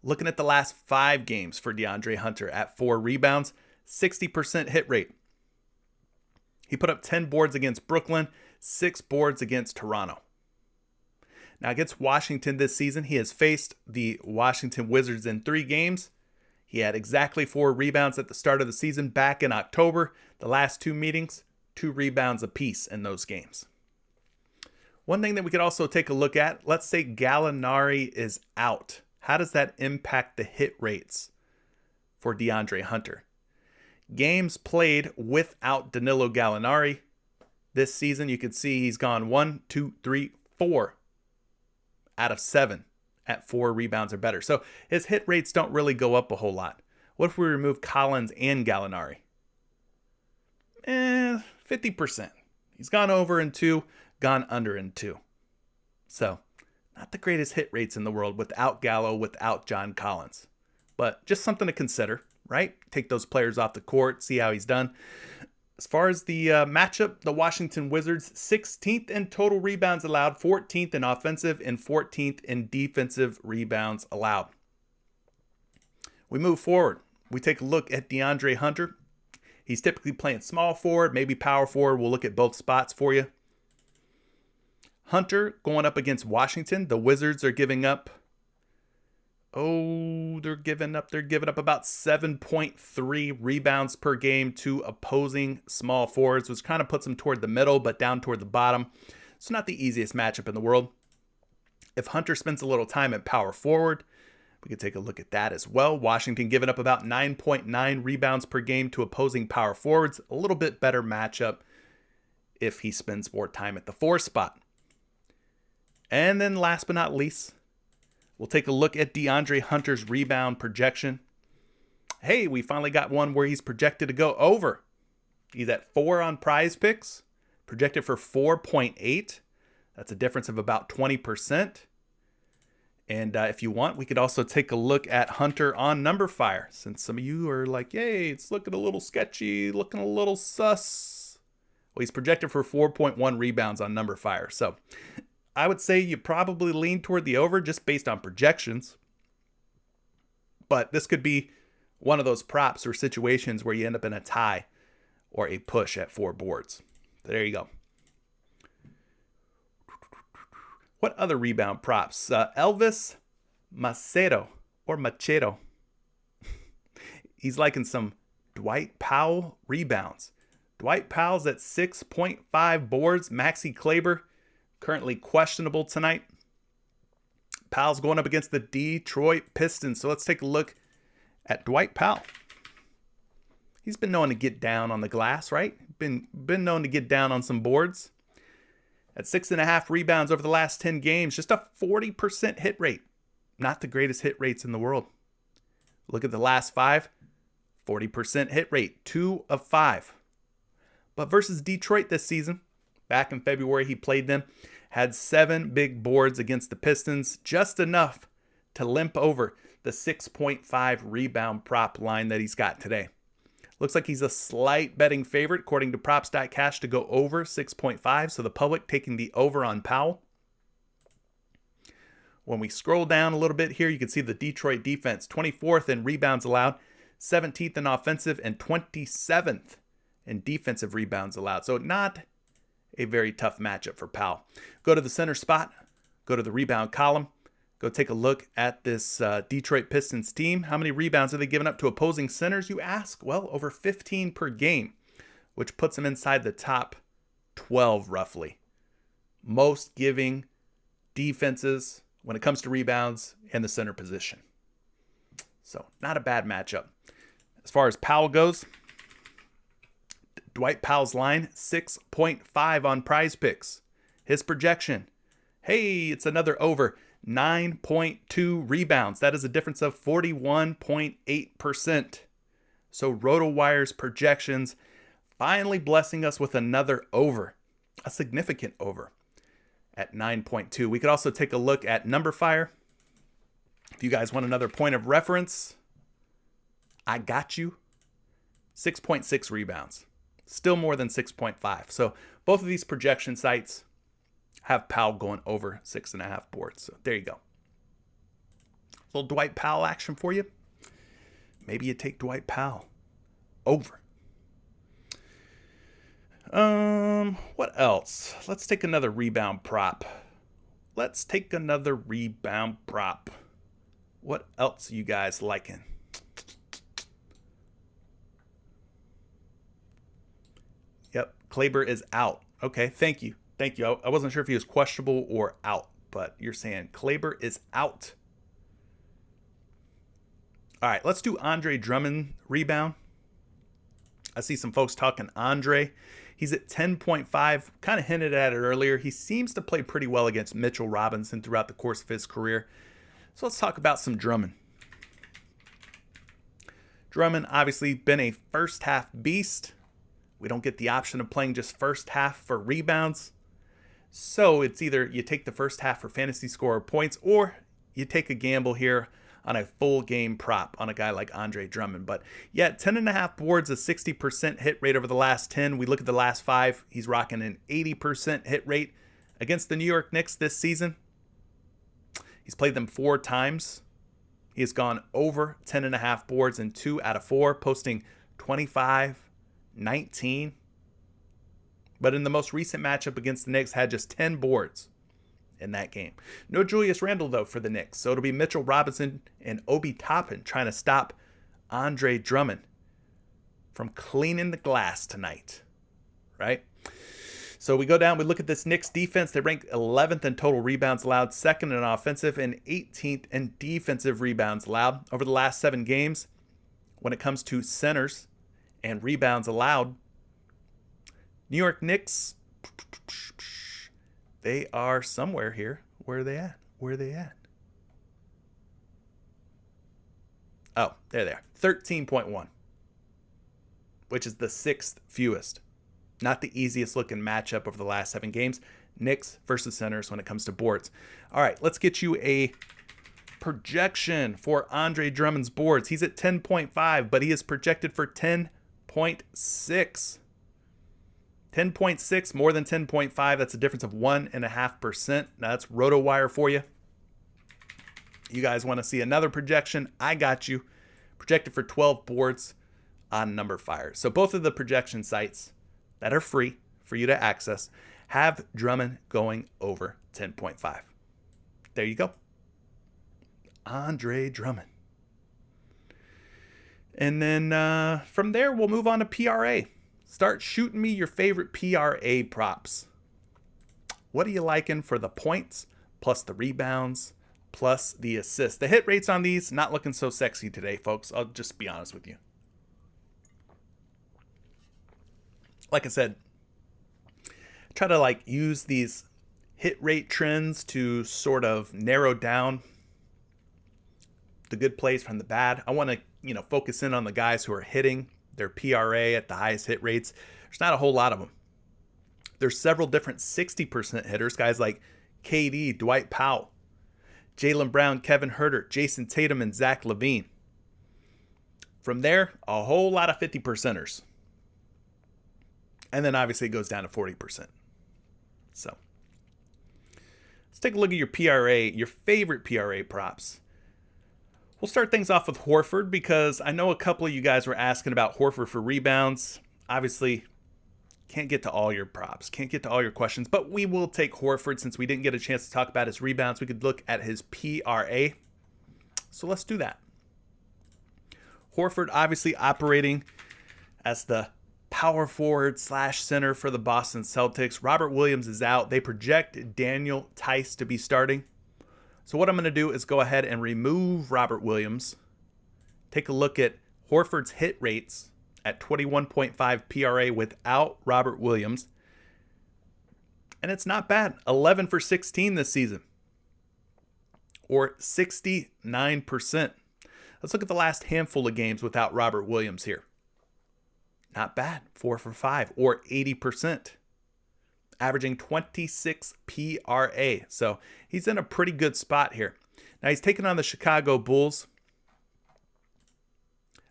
Looking at the last 5 games for DeAndre Hunter at 4 rebounds, 60% hit rate. He put up 10 boards against Brooklyn, 6 boards against Toronto. Now against Washington this season, he has faced the Washington Wizards in 3 games. He had exactly 4 rebounds at the start of the season back in October. The last 2 meetings, 2 rebounds apiece in those games. One thing that we could also take a look at, let's say Gallinari is out. How does that impact the hit rates for DeAndre Hunter? Games played without Danilo Gallinari this season, you can see he's gone 1, 2, 3, 4 out of 7 at 4 rebounds or better. So his hit rates don't really go up a whole lot. What if we remove Collins and Gallinari? 50%. He's gone over in 2, gone under in 2. So not the greatest hit rates in the world without Gallo, without John Collins. But just something to consider, right? Take those players off the court, see how he's done. As far as the matchup, the Washington Wizards, 16th in total rebounds allowed, 14th in offensive, and 14th in defensive rebounds allowed. We move forward. We take a look at DeAndre Hunter. He's typically playing small forward, maybe power forward. We'll look at both spots for you. Hunter going up against Washington. The Wizards are giving up, they're giving up about 7.3 rebounds per game to opposing small forwards, which kind of puts them toward the middle, but down toward the bottom. It's not the easiest matchup in the world. If Hunter spends a little time at power forward, we could take a look at that as well. Washington giving up about 9.9 rebounds per game to opposing power forwards. A little bit better matchup if he spends more time at the 4 spot. And then last but not least, we'll take a look at DeAndre Hunter's rebound projection. Hey, we finally got one where he's projected to go over. He's at 4 on PrizePicks, projected for 4.8. That's a difference of about 20%. And if you want, we could also take a look at Hunter on NumberFire, since some of you are like, yay, it's looking a little sketchy, looking a little sus. Well, he's projected for 4.1 rebounds on NumberFire. So I would say you probably lean toward the over just based on projections. But this could be one of those props or situations where you end up in a tie or a push at 4 boards. There you go. What other rebound props? Elvis Macedo or Machado. He's liking some Dwight Powell rebounds. Dwight Powell's at 6.5 boards. Maxi Kleber currently questionable tonight. Powell's going up against the Detroit Pistons. So let's take a look at Dwight Powell. He's been known to get down on the glass, right? Been known to get down on some boards. At 6.5 rebounds over the last 10 games, just a 40% hit rate. Not the greatest hit rates in the world. Look at the last 5, 40% hit rate, 2 of 5. But versus Detroit this season, back in February he played them, had 7 big boards against the Pistons, just enough to limp over the 6.5 rebound prop line that he's got today. Looks like he's a slight betting favorite, according to props.cash, to go over 6.5. So the public taking the over on Powell. When we scroll down a little bit here, you can see the Detroit defense, 24th in rebounds allowed, 17th in offensive, and 27th in defensive rebounds allowed. So not a very tough matchup for Powell. Go to the center spot, go to the rebound column. Go take a look at this Detroit Pistons team. How many rebounds are they giving up to opposing centers, you ask? Well, over 15 per game, which puts them inside the top 12 roughly. Most giving defenses when it comes to rebounds in the center position. So not a bad matchup. As far as Powell goes, Dwight Powell's line, 6.5 on PrizePicks. His projection, hey, it's another over. 9.2 rebounds. That is a difference of 41.8%. So RotoWire's projections finally blessing us with another over, a significant over at 9.2. We could also take a look at NumberFire. If you guys want another point of reference, I got you. 6.6 rebounds. Still more than 6.5. So both of these projection sites have Powell going over 6.5 boards. So there you go. A little Dwight Powell action for you. Maybe you take Dwight Powell over. What else? Let's take another rebound prop. What else are you guys liking? Yep, Kleber is out. Okay, thank you. I wasn't sure if he was questionable or out, but you're saying Kleber is out. All right, let's do Andre Drummond rebound. I see some folks talking Andre. He's at 10.5. Kind of hinted at it earlier. He seems to play pretty well against Mitchell Robinson throughout the course of his career. So let's talk about some Drummond. Drummond obviously been a first half beast. We don't get the option of playing just first half for rebounds. So it's either you take the first half for fantasy score or points, or you take a gamble here on a full game prop on a guy like Andre Drummond. But yeah, 10.5 boards, a 60% hit rate over the last 10. We look at the last 5. He's rocking an 80% hit rate against the New York Knicks this season. He's played them 4 times. He has gone over 10.5 boards in 2 out of 4, posting 25, 19. But in the most recent matchup against the Knicks, had just 10 boards in that game. No Julius Randle, though, for the Knicks. So it'll be Mitchell Robinson and Obi Toppin trying to stop Andre Drummond from cleaning the glass tonight, right? So we go down, we look at this Knicks defense. They rank 11th in total rebounds allowed, 2nd in offensive, and 18th in defensive rebounds allowed. Over the last 7 games, when it comes to centers and rebounds allowed, New York Knicks, they are somewhere here. Where are they at? Where are they at? Oh, there they are. 13.1, which is the 6th fewest. Not the easiest looking matchup over the last 7 games. Knicks versus centers when it comes to boards. All right, let's get you a projection for Andre Drummond's boards. He's at 10.5, but he is projected for 10.6. 10.6, more than 10.5. That's a difference of 1.5%. Now that's RotoWire for you. You guys want to see another projection? I got you. Projected for 12 boards on Number Fire. So both of the projection sites that are free for you to access have Drummond going over 10.5. There you go. Andre Drummond. And then from there, we'll move on to PRA. Start shooting me your favorite PRA props. What are you liking for the points, plus the rebounds, plus the assists? The hit rates on these, not looking so sexy today, folks. I'll just be honest with you. Like I said, try to use these hit rate trends to sort of narrow down the good plays from the bad. I want to, focus in on the guys who are hitting their PRA at the highest hit rates. There's not a whole lot of them. There's several different 60% hitters, guys like KD, Dwight Powell, Jaylen Brown, Kevin Huerter, Jason Tatum, and Zach LaVine. From there, a whole lot of 50%ers. And then obviously it goes down to 40%. So let's take a look at your PRA, your favorite PRA props. We'll start things off with Horford because I know a couple of you guys were asking about Horford for rebounds. Obviously, can't get to all your props, can't get to all your questions, but we will take Horford since we didn't get a chance to talk about his rebounds. We could look at his PRA. So let's do that. Horford obviously operating as the power forward / center for the Boston Celtics. Robert Williams is out. They project Daniel Tice to be starting. So what I'm going to do is go ahead and remove Robert Williams. Take a look at Horford's hit rates at 21.5 PRA without Robert Williams. And it's not bad. 11 for 16 this season. Or 69%. Let's look at the last handful of games without Robert Williams here. Not bad. 4 for 5 or 80%. Averaging 26 PRA. So he's in a pretty good spot here. Now he's taking on the Chicago Bulls.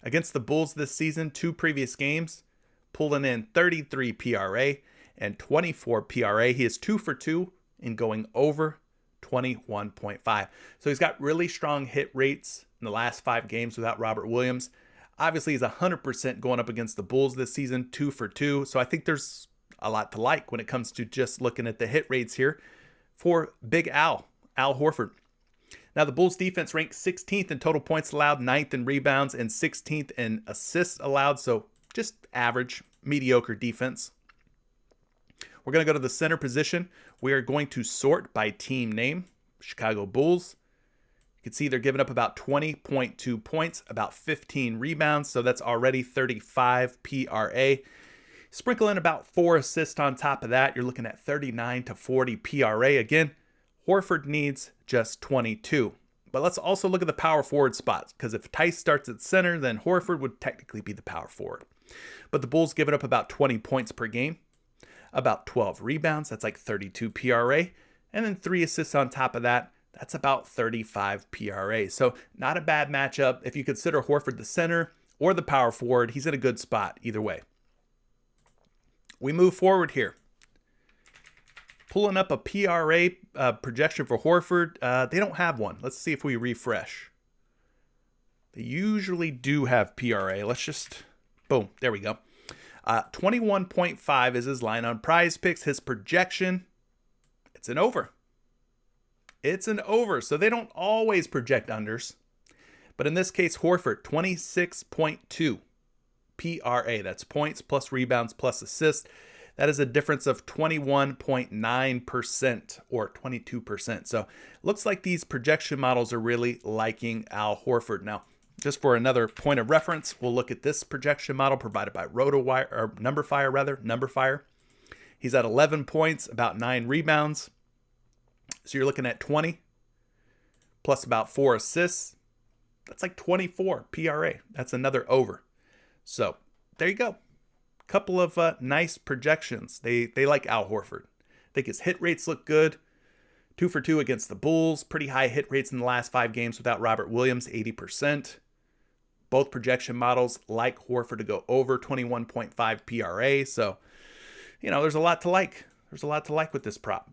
Against the Bulls this season, 2 previous games, pulling in 33 PRA and 24 PRA. He is 2 for 2 in going over 21.5. So he's got really strong hit rates in the last 5 games without Robert Williams. Obviously, he's 100% going up against the Bulls this season, 2 for 2. So I think there's a lot to like when it comes to just looking at the hit rates here for Big Al Horford. Now, the Bulls defense ranked 16th in total points allowed, 9th in rebounds, and 16th in assists allowed. So just average, mediocre defense. We're going to go to the center position. We are going to sort by team name. Chicago Bulls. You can see they're giving up about 20.2 points, about 15 rebounds. So that's already 35 PRA. Sprinkle in about 4 assists on top of that. You're looking at 39 to 40 PRA. Again, Horford needs just 22. But let's also look at the power forward spots, because if Tice starts at center, then Horford would technically be the power forward. But the Bulls give it up about 20 points per game, about 12 rebounds, that's like 32 PRA, and then 3 assists on top of that, that's about 35 PRA. So not a bad matchup. If you consider Horford the center or the power forward, he's in a good spot either way. We move forward here. Pulling up a PRA projection for Horford. They don't have one. Let's see if we refresh. They usually do have PRA. Let's just, boom, there we go. 21.5 is his line on PrizePicks. His projection, it's an over. It's an over, so they don't always project unders. But in this case, Horford, 26.2 PRA. That's points plus rebounds plus assists. That is a difference of 21.9% or 22%. So it looks like these projection models are really liking Al Horford. Now, just for another point of reference, we'll look at this projection model provided by Numberfire. He's at 11 points, about 9 rebounds. So you're looking at 20 plus about 4 assists. That's like 24 PRA. That's another over. So there you go. Couple of nice projections. They like Al Horford. I think his hit rates look good. 2 for 2 against the Bulls. Pretty high hit rates in the last 5 games without Robert Williams, 80%. Both projection models like Horford to go over 21.5 PRA. So, there's a lot to like. There's a lot to like with this prop.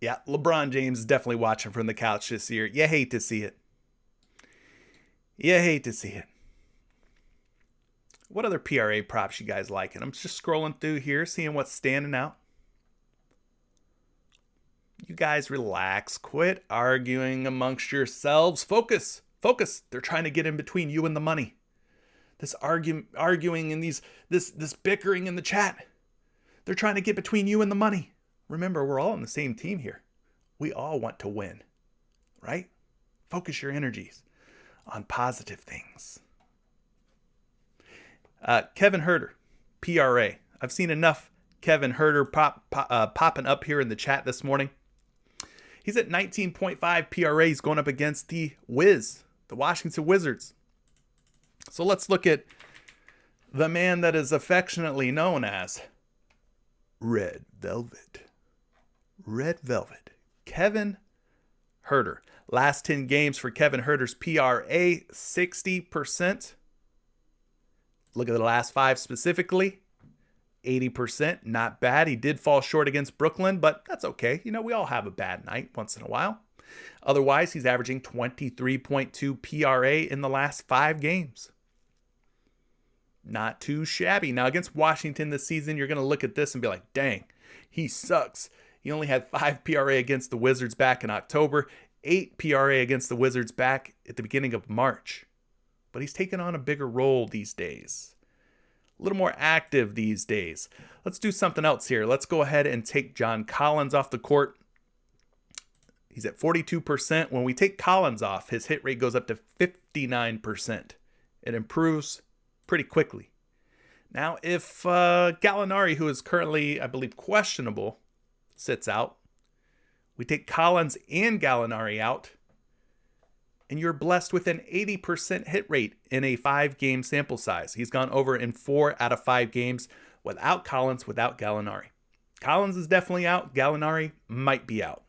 Yeah, LeBron James is definitely watching from the couch this year. You hate to see it. You hate to see it. What other PRA props you guys liking? I'm just scrolling through here, seeing what's standing out. You guys relax. Quit arguing amongst yourselves. Focus. Focus. They're trying to get in between you and the money. This arguing and this bickering in the chat. They're trying to get between you and the money. Remember, we're all on the same team here. We all want to win, right? Focus your energies on positive things. Kevin Huerter, PRA. I've seen enough Kevin Huerter popping up here in the chat this morning. He's at 19.5 PRA. He's going up against the Washington Wizards. So let's look at the man that is affectionately known as Red Velvet. Red Velvet. Kevin Huerter. Last 10 games for Kevin Huerter's PRA, 60%. Look at the last 5 specifically, 80%. Not bad. He did fall short against Brooklyn, but that's okay. We all have a bad night once in a while. Otherwise, he's averaging 23.2 PRA in the last 5 games. Not too shabby. Now, against Washington this season, you're going to look at this and be like, dang, he sucks. He only had 5 PRA against the Wizards back in October, 8 PRA against the Wizards back at the beginning of March. But he's taken on a bigger role these days. A little more active these days. Let's do something else here. Let's go ahead and take John Collins off the court. He's at 42%. When we take Collins off, his hit rate goes up to 59%. It improves pretty quickly. Now, if Gallinari, who is currently, I believe, questionable, sits out, we take Collins and Gallinari out, and you're blessed with an 80% hit rate in a 5-game sample size. He's gone over in 4 out of 5 games without Collins, without Gallinari. Collins is definitely out. Gallinari might be out.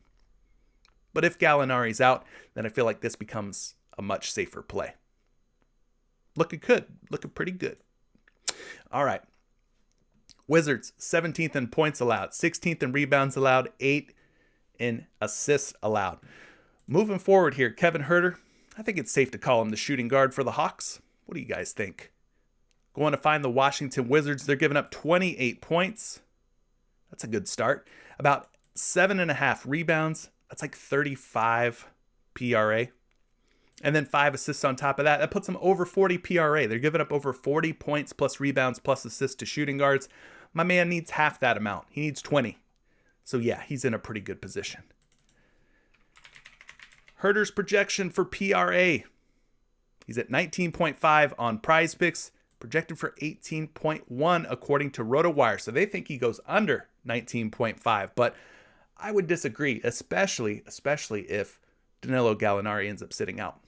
But if Gallinari's out, then I feel like this becomes a much safer play. Looking good. Looking pretty good. All right. Wizards, 17th in points allowed, 16th in rebounds allowed, 8th in assists allowed. Moving forward here, Kevin Huerter, I think it's safe to call him the shooting guard for the Hawks. What do you guys think? Going to find the Washington Wizards. They're giving up 28 points. That's a good start. About 7.5 rebounds. That's like 35 PRA. And then 5 assists on top of that. That puts them over 40 PRA. They're giving up over 40 points plus rebounds plus assists to shooting guards. My man needs half that amount. He needs 20. So yeah, he's in a pretty good position. Huerter's projection for PRA. He's at 19.5 on PrizePicks, projected for 18.1 according to RotoWire. So they think he goes under 19.5. But I would disagree, especially if Danilo Gallinari ends up sitting out.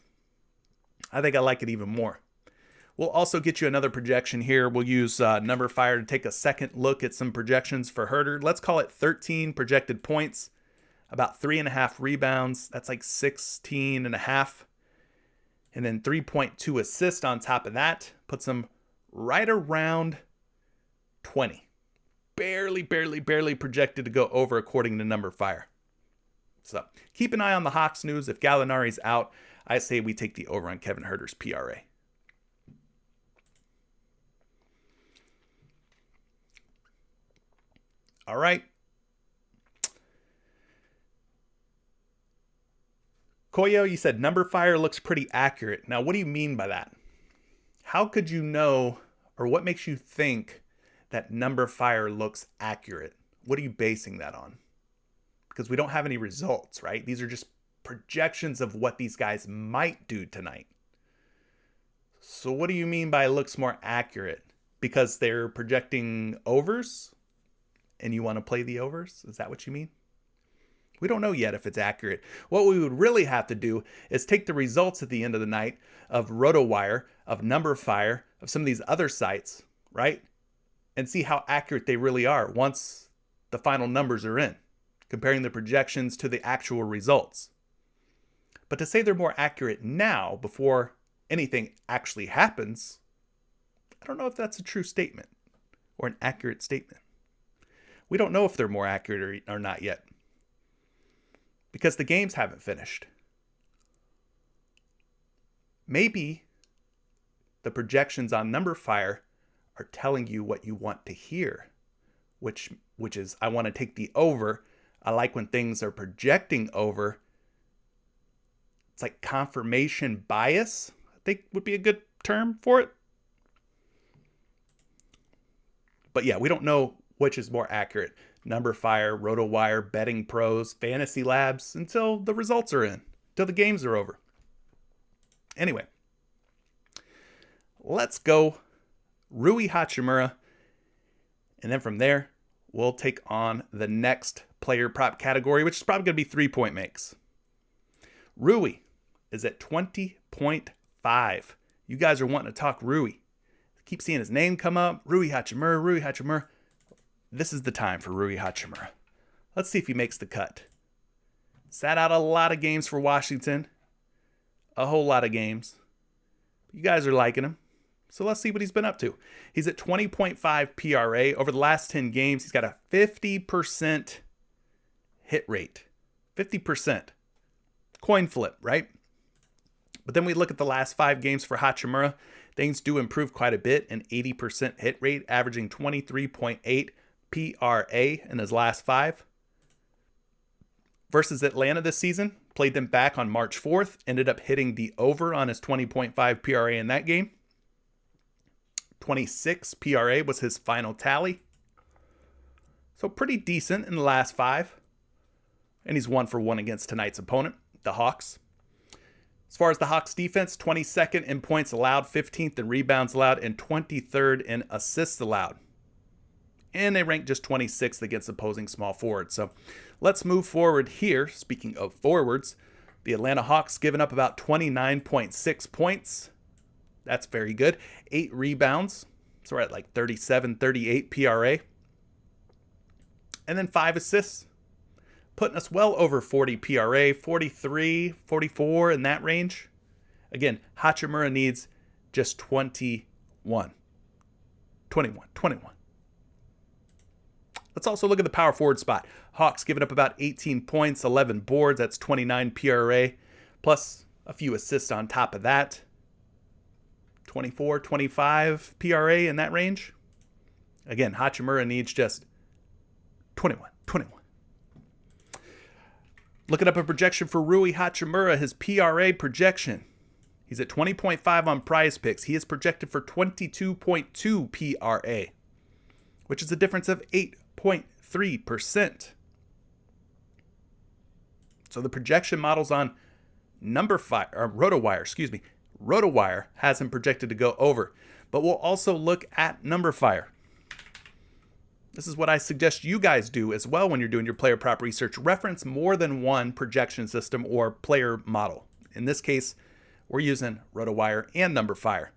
I think I like it even more. We'll also get you another projection here. We'll use Number Fire to take a second look at some projections for Herter. Let's call it 13 projected points, about 3.5 rebounds. That's like 16.5. And then 3.2 assists on top of that. Puts him right around 20. Barely projected to go over according to Number Fire. So keep an eye on the Hawks news. If Gallinari's out, I say we take the over on Kevin Herter's PRA. All right. Koyo, you said Number Fire looks pretty accurate. Now, what do you mean by that? How could you know, or what makes you think that Number Fire looks accurate? What are you basing that on? Because we don't have any results, right? These are just projections of what these guys might do tonight. So what do you mean by looks more accurate? Because they're projecting overs and you want to play the overs? Is that what you mean? We don't know yet if it's accurate. What we would really have to do is take the results at the end of the night of RotoWire, of Number Fire, of some of these other sites, right? And see how accurate they really are once the final numbers are in, comparing the projections to the actual results. But to say they're more accurate now, before anything actually happens, I don't know if that's a true statement or an accurate statement. We don't know if they're more accurate or not yet, because the games haven't finished. Maybe the projections on Number Fire are telling you what you want to hear, which is, I want to take the over. I like when things are projecting over. It's like confirmation bias, I think would be a good term for it. But yeah, we don't know which is more accurate. Number Fire, RotoWire, Betting Pros, Fantasy Labs, until the results are in, until the games are over. Anyway, let's go Rui Hachimura. And then from there, we'll take on the next player prop category, which is probably going to be 3-point makes. Rui is at 20.5. You guys are wanting to talk Rui. Keep seeing his name come up. Rui Hachimura. This is the time for Rui Hachimura. Let's see if he makes the cut. Sat out a lot of games for Washington. A whole lot of games. You guys are liking him. So let's see what he's been up to. He's at 20.5 PRA. Over the last 10 games, he's got a 50% hit rate. 50%. Coin flip, right? But then we look at the last 5 games for Hachimura. Things do improve quite a bit. An 80% hit rate, averaging 23.8 PRA in his last 5. Versus Atlanta this season, played them back on March 4th, ended up hitting the over on his 20.5 PRA in that game. 26 PRA was his final tally. So pretty decent in the last 5. And he's 1 for 1 against tonight's opponent, the Hawks. As far as the Hawks defense, 22nd in points allowed, 15th in rebounds allowed, and 23rd in assists allowed. And they rank just 26th against opposing small forwards. So let's move forward here. Speaking of forwards, the Atlanta Hawks giving up about 29.6 points. That's very good. 8 rebounds. So we're at like 37, 38 PRA. And then 5 assists, putting us well over 40 PRA, 43, 44 in that range. Again, Hachimura needs just 21. Let's also look at the power forward spot. Hawks giving up about 18 points, 11 boards. That's 29 PRA, plus a few assists on top of that. 24, 25 PRA in that range. Again, Hachimura needs just 21. Looking up a projection for Rui Hachimura, his PRA projection. He's at 20.5 on PrizePicks. He is projected for 22.2 PRA, which is a difference of 8.3%. So the projection models on RotoWire has him projected to go over. But we'll also look at Number Fire. This is what I suggest you guys do as well when you're doing your player prop research. Reference more than one projection system or player model. In this case, we're using RotoWire and NumberFire.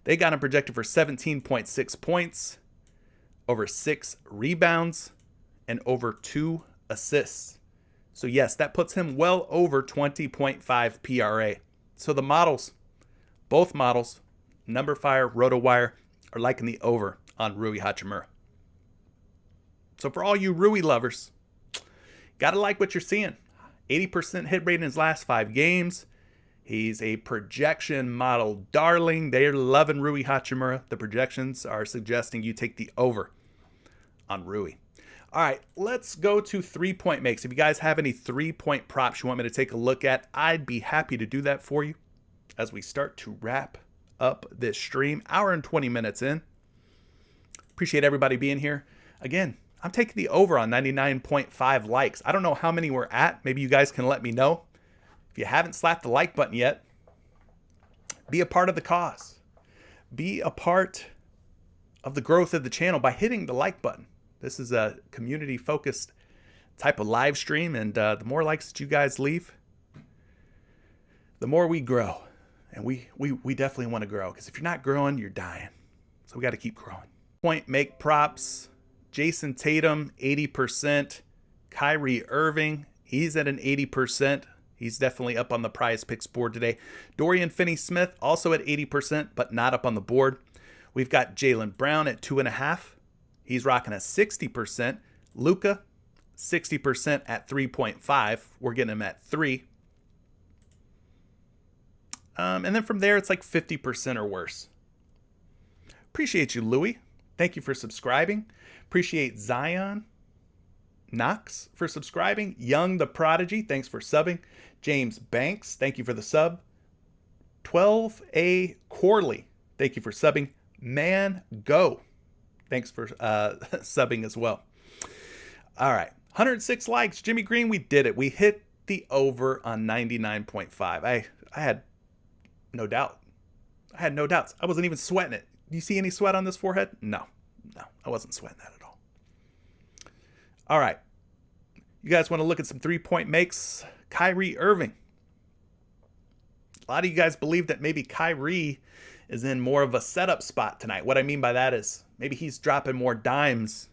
They got him projected for 17.6 points, over 6 rebounds, and over 2 assists. So yes, that puts him well over 20.5 PRA. So the models, both models, NumberFire, RotoWire, are liking the over on Rui Hachimura. So for all you Rui lovers, gotta like what you're seeing. 80% hit rate in his last 5 games. He's a projection model darling. They're loving Rui Hachimura. The projections are suggesting you take the over on Rui. All right, let's go to 3-point makes. If you guys have any 3-point props you want me to take a look at, I'd be happy to do that for you as we start to wrap up this stream. Hour and 20 minutes in. Appreciate everybody being here. Again, I'm taking the over on 99.5 likes. I don't know how many we're at. Maybe you guys can let me know. If you haven't slapped the like button yet, be a part of the cause. Be a part of the growth of the channel by hitting the like button. This is a community-focused type of live stream, and the more likes that you guys leave, the more we grow. And we definitely want to grow, because if you're not growing, you're dying. So we got to keep growing. Point make props. Jason Tatum, 80%. Kyrie Irving, he's at an 80%. He's definitely up on the PrizePicks board today. Dorian Finney-Smith, also at 80%, but not up on the board. We've got Jaylen Brown at 2.5. He's rocking a 60%. Luka, 60% at 3.5. We're getting him at 3. And then from there, it's like 50% or worse. Appreciate you, Louie. Thank you for subscribing. Appreciate Zion Knox for subscribing. Young the Prodigy, thanks for subbing. James Banks, thank you for the sub. 12A Corley, thank you for subbing. Man Go, thanks for subbing as well. All right, 106 likes. Jimmy Green, we did it. We hit the over on 99.5. I had no doubt. I had no doubts. I wasn't even sweating it. Do you see any sweat on this forehead? No, I wasn't sweating that at all. All right. You guys want to look at some 3-point makes? Kyrie Irving. A lot of you guys believe that maybe Kyrie is in more of a setup spot tonight. What I mean by that is maybe he's dropping more dimes,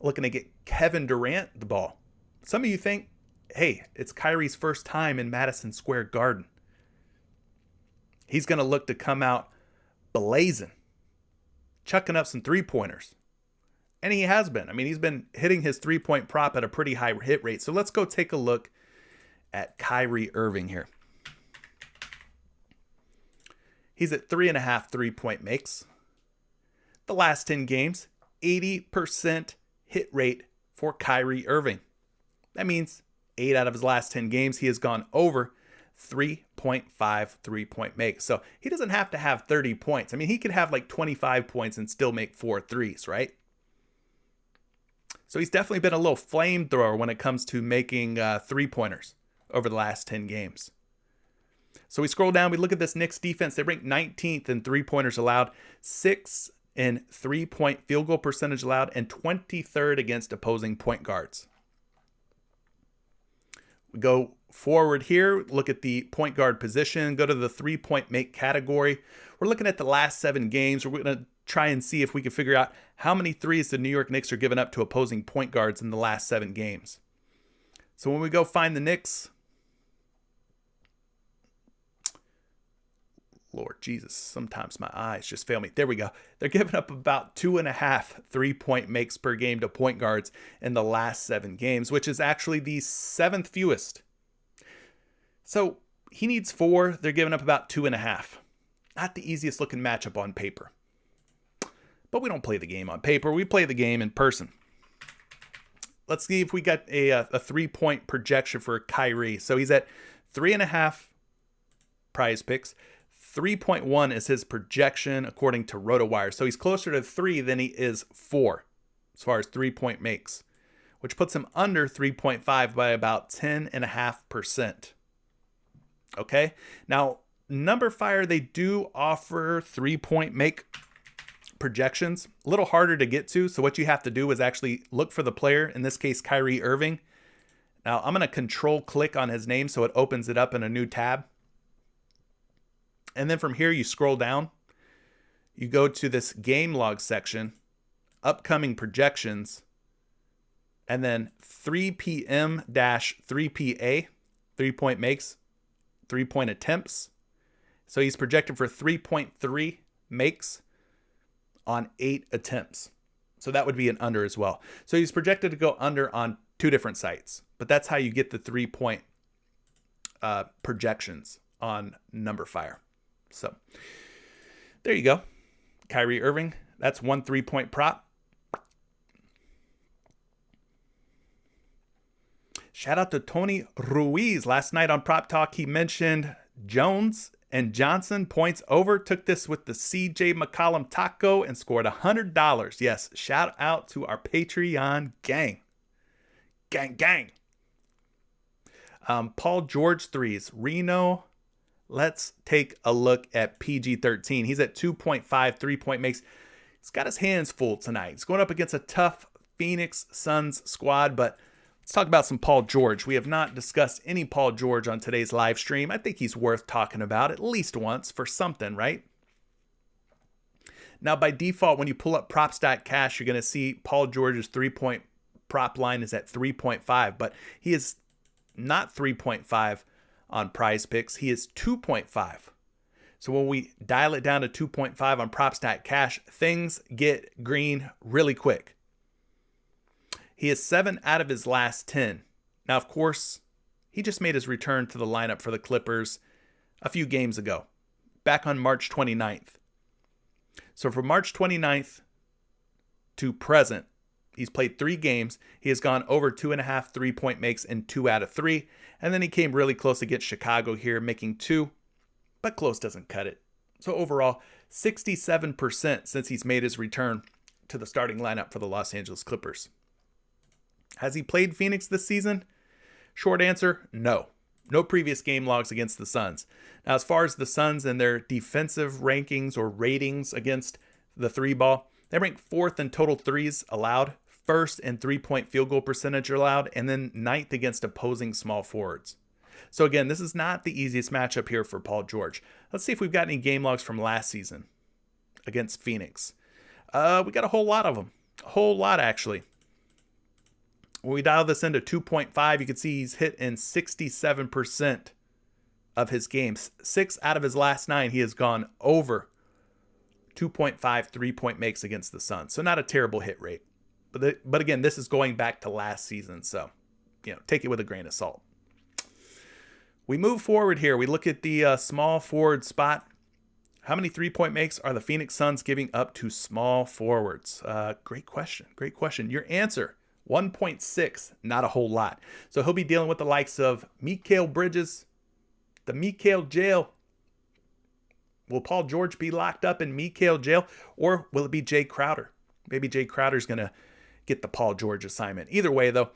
looking to get Kevin Durant the ball. Some of you think, hey, it's Kyrie's first time in Madison Square Garden. He's going to look to come out blazing, chucking up some 3-pointers. And he has been. I mean, he's been hitting his 3-point prop at a pretty high hit rate. So let's go take a look at Kyrie Irving here. He's at 3.5 3-point makes. The last 10 games, 80% hit rate for Kyrie Irving. That means 8 out of his last 10 games, he has gone over 3.5 3-point makes. So he doesn't have to have 30 points. I mean, he could have like 25 points and still make 4 threes, right? So he's definitely been a little flamethrower when it comes to making 3-pointers over the last 10 games. So we scroll down, we look at this Knicks defense. They rank 19th in 3-pointers allowed, 6th in 3-point field goal percentage allowed, and 23rd against opposing point guards. We go forward here, look at the point guard position, go to the 3-point make category. We're looking at the last 7 games. We're going to try and see if we can figure out how many threes the New York Knicks are giving up to opposing point guards in the last 7 games. So when we go find the Knicks, Lord Jesus, sometimes my eyes just fail me. There we go. They're giving up about 2.5 3-point makes per game to point guards in the last 7 games, which is actually the 7th fewest. So he needs 4. They're giving up about 2.5. Not the easiest looking matchup on paper. But we don't play the game on paper. We play the game in person. Let's see if we got a 3-point projection for Kyrie. So he's at 3.5 PrizePicks. 3.1 is his projection according to RotoWire. So he's closer to 3 than he is 4 as far as 3-point makes, which puts him under 3.5 by about 10.5%. Okay. Now, NumberFire, they do offer 3-point make projections. A little harder to get to. So what you have to do is actually look for the player, in this case, Kyrie Irving. Now I'm going to control click on his name so it opens it up in a new tab. And then from here, you scroll down. You go to this game log section, upcoming projections, and then 3 p.m.-3 pa, 3-point makes, 3-point attempts. So he's projected for 3.3 makes on 8 attempts. So that would be an under as well. So he's projected to go under on 2 different sites, but that's how you get the 3-point projections on NumberFire. So there you go. Kyrie Irving, that's 1 3-point prop. Shout out to Tony Ruiz. Last night on Prop Talk, he mentioned Jones and Johnson points over. Took this with the CJ McCollum taco and scored $100. Yes, shout out to our Patreon gang. Gang. Paul George threes. Reno. Let's take a look at PG-13. He's at 2.5 3-point makes. He's got his hands full tonight. He's going up against a tough Phoenix Suns squad, but let's talk about some Paul George. We have not discussed any Paul George on today's live stream. I think he's worth talking about at least once for something, right? Now, by default, when you pull up Prop.Cash, you're going to see Paul George's 3-point prop line is at 3.5, but he is not 3.5 on PrizePicks. He is 2.5. So when we dial it down to 2.5 on Prop.Cash, things get green really quick. He is 7 out of his last 10. Now, of course, he just made his return to the lineup for the Clippers a few games ago, back on March 29th. So from March 29th to present, he's played 3 games. He has gone over 2.5 3-point makes in 2 out of 3. And then he came really close against Chicago here, making 2. But close doesn't cut it. So overall, 67% since he's made his return to the starting lineup for the Los Angeles Clippers. Has he played Phoenix this season? Short answer, no. No previous game logs against the Suns. Now, as far as the Suns and their defensive rankings or ratings against the 3-ball, they rank 4th in total threes allowed, 1st in 3-point field goal percentage allowed, and then 9th against opposing small forwards. So again, this is not the easiest matchup here for Paul George. Let's see if we've got any game logs from last season against Phoenix. We got a whole lot of them. A whole lot, actually. When we dial this into 2.5, you can see he's hit in 67% of his games. 6 out of his last 9, he has gone over 2.5 3-point makes against the Suns. So not a terrible hit rate. But again, this is going back to last season. So, take it with a grain of salt. We move forward here. We look at the small forward spot. How many 3-point makes are the Phoenix Suns giving up to small forwards? Great question. Your answer, 1.6, not a whole lot. So he'll be dealing with the likes of Mikal Bridges, the Mikal jail. Will Paul George be locked up in Mikal jail, or will it be Jay Crowder? Maybe Jay Crowder's going to get the Paul George assignment. Either way, though,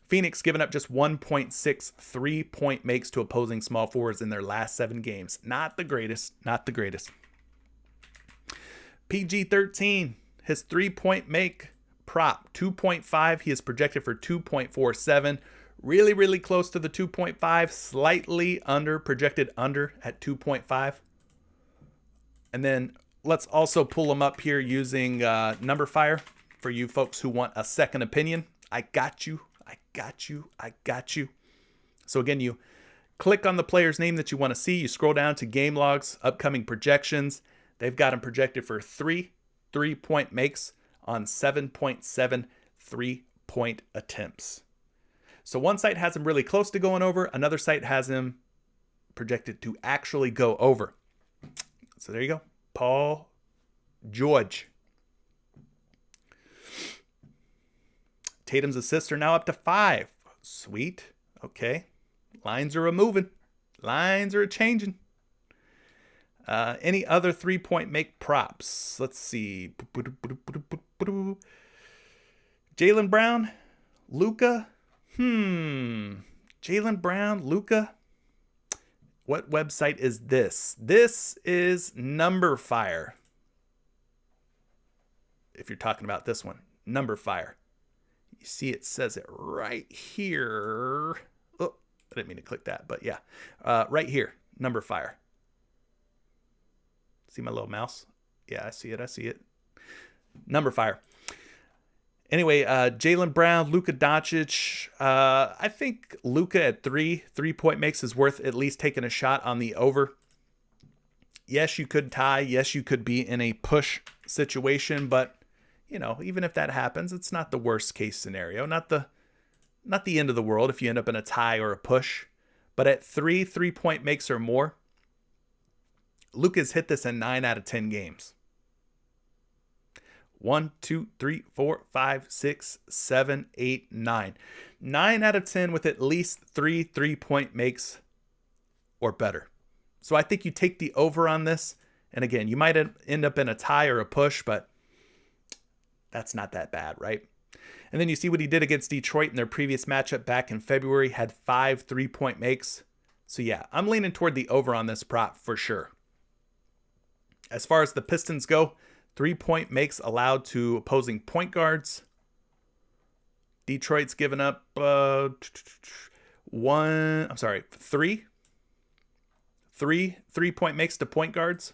Phoenix giving up just 1.6 3-point makes to opposing small forwards in their last 7 games. Not the greatest. PG-13, his 3-point make prop, 2.5. He is projected for 2.47. Really, really close to the 2.5. Slightly under, projected under at 2.5. And then let's also pull them up here using NumberFire for you folks who want a second opinion. I got you. So again, you click on the player's name that you want to see. You scroll down to game logs, upcoming projections. They've got him projected for 3 3-point makes on 7.7 3-point attempts. So one site has him really close to going over. Another site has him projected to actually go over. So there you go. Paul George. Tatum's assists are now up to 5. Sweet. Okay. Lines are a-moving. Lines are a-changing. Any other 3-point make props? Let's see. Jaylen Brown. Luka. Jaylen Brown. Luka. What website is this? This is NumberFire. if you're talking about this one. Number fire. You see it says it right here. Oh, I didn't mean to click that, but yeah. Right here, number fire. See my little mouse? Yeah, I see it. Number fire. Anyway, Jaylen Brown, Luka Doncic. I think Luka at 3-point makes is worth at least taking a shot on the over. Yes, you could tie. Yes, you could be in a push situation, but even if that happens, it's not the worst case scenario. Not the end of the world if you end up in a tie or a push. But at 3-point makes or more, Luka's hit this in 9 out of 10 games. 1, 2, 3, 4, 5, 6, 7, 8, 9. 9 out of 10 with at least 3-point makes or better. So I think you take the over on this. And again, you might end up in a tie or a push, but that's not that bad, right? And then you see what he did against Detroit in their previous matchup back in February, had 5 3-point makes. So yeah, I'm leaning toward the over on this prop for sure. As far as the Pistons go, 3-point makes allowed to opposing point guards. Detroit's given up 3 3-point makes to point guards.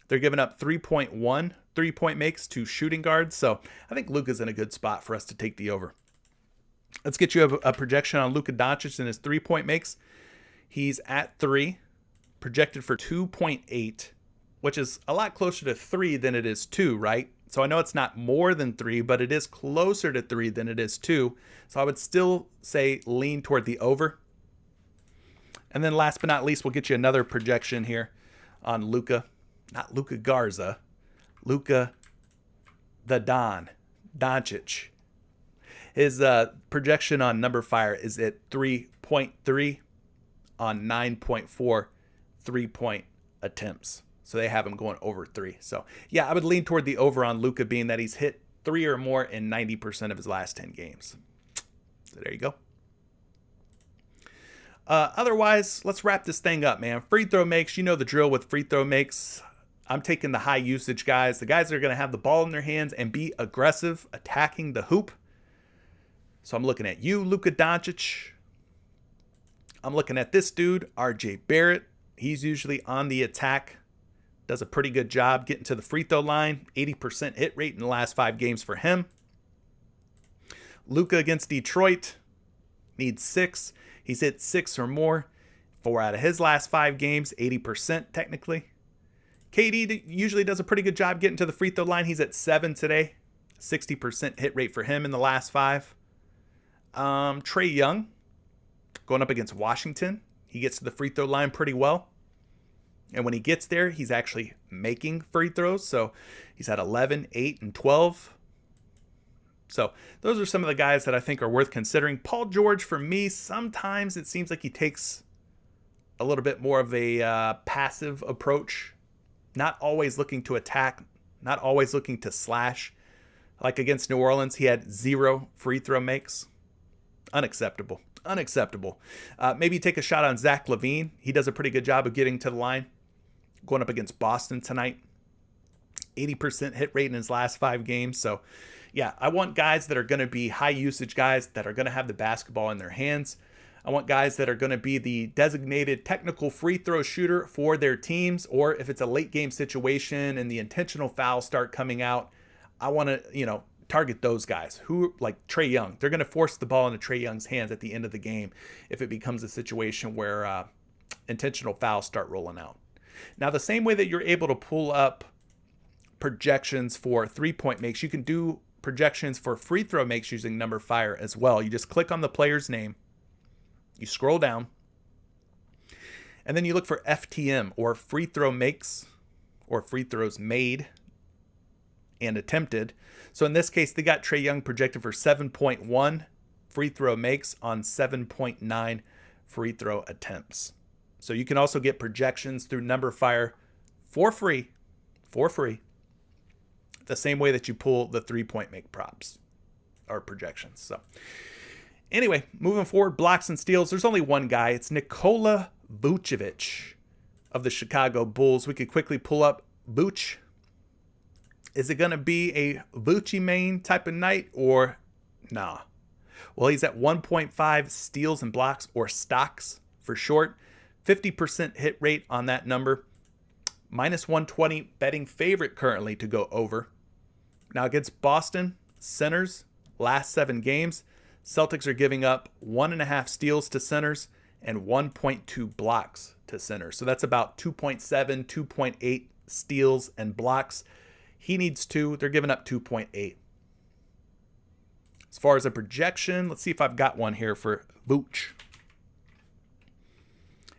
They're giving up 3.1 3-point makes to shooting guards. So I think Luka's in a good spot for us to take the over. Let's get you a projection on Luka Doncic and his 3-point makes. He's at 3, projected for 2.8, which is a lot closer to 3 than it is 2, right? So I know it's not more than 3, but it is closer to 3 than it is 2. So I would still say lean toward the over. And then last but not least, we'll get you another projection here on Luka. Not Luka Garza. Luka the Doncic. His projection on number fire is at 3.3 on 9.4 3-point attempts. So they have him going over 3. So yeah, I would lean toward the over on Luka, being that he's hit 3 or more in 90% of his last 10 games. So there you go. Otherwise, let's wrap this thing up, man. Free throw makes, you know the drill with free throw makes. I'm taking the high usage guys, the guys that are going to have the ball in their hands and be aggressive, attacking the hoop. So I'm looking at you, Luka Doncic. I'm looking at this dude, RJ Barrett. He's usually on the attack. Does a pretty good job getting to the free throw line. 80% hit rate in the last 5 games for him. Luka against Detroit needs 6. He's hit 6 or more 4 out of his last 5 games, 80% technically. KD usually does a pretty good job getting to the free throw line. He's at 7 today. 60% hit rate for him in the last 5. Trey Young going up against Washington. He gets to the free throw line pretty well. And when he gets there, he's actually making free throws. So he's at 11, 8, and 12. So those are some of the guys that I think are worth considering. Paul George, for me, sometimes it seems like he takes a little bit more of a passive approach. Not always looking to attack. Not always looking to slash. Like against New Orleans, he had 0 free throw makes. Unacceptable. Maybe take a shot on Zach LaVine. He does a pretty good job of getting to the line. Going up against Boston tonight. 80% hit rate in his last 5 games. So, yeah, I want guys that are going to be high usage guys that are going to have the basketball in their hands. I want guys that are going to be the designated technical free throw shooter for their teams. Or if it's a late game situation and the intentional fouls start coming out, I want to, target those guys who, like Trey Young. They're going to force the ball into Trey Young's hands at the end of the game if it becomes a situation where intentional fouls start rolling out. Now, the same way that you're able to pull up projections for 3-point makes, you can do projections for free throw makes using number fire as well. You just click on the player's name, you scroll down, and then you look for FTM, or free throw makes, or free throws made and attempted. So in this case, they got Trey Young projected for 7.1 free throw makes on 7.9 free throw attempts. So you can also get projections through number fire for free, the same way that you pull the 3-point make props or projections. So anyway, moving forward, blocks and steals. There's only one guy. It's Nikola Vucevic of the Chicago Bulls. We could quickly pull up Vooch. Is it going to be a Vucci main type of night or nah? Well, he's at 1.5 steals and blocks, or stocks for short. 50% hit rate on that number. Minus 120 betting favorite currently to go over. Now against Boston, centers, last 7 games, Celtics are giving up 1.5 steals to centers and 1.2 blocks to centers. So that's about 2.7, 2.8 steals and blocks. He needs 2. They're giving up 2.8. As far as a projection, let's see if I've got one here for Vooch.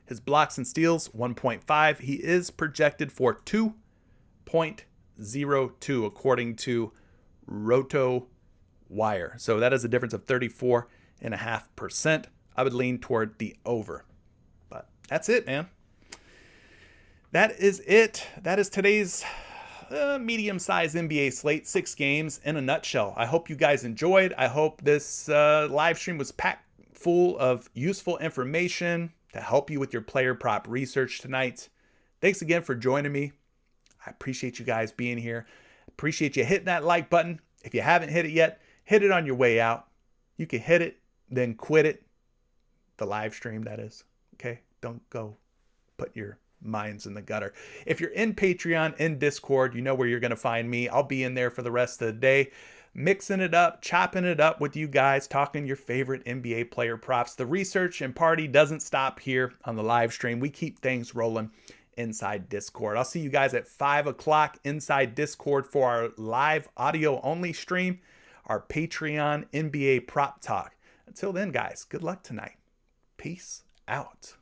His blocks and steals, 1.5. He is projected for 2.02 according to Roto Wire. So that is a difference of 34.5%. I would lean toward the over. But that's it, man. That is it. That is today's medium-sized NBA slate. 6 games in a nutshell. I hope you guys enjoyed. I hope this live stream was packed full of useful information to help you with your player prop research tonight. Thanks again for joining me. I appreciate you guys being here. Appreciate you hitting that like button. If you haven't hit it yet, hit it on your way out. You can hit it, then quit it. The live stream, that is. Okay? Don't go put your minds in the gutter. If you're in Patreon, in Discord, you know where you're going to find me. I'll be in there for the rest of the day, mixing it up, chopping it up with you guys, talking your favorite NBA player props. The research and party doesn't stop here on the live stream. We keep things rolling inside Discord. I'll see you guys at 5 o'clock inside Discord for our live audio only stream, our Patreon NBA prop talk. Until then, guys, good luck tonight. Peace out.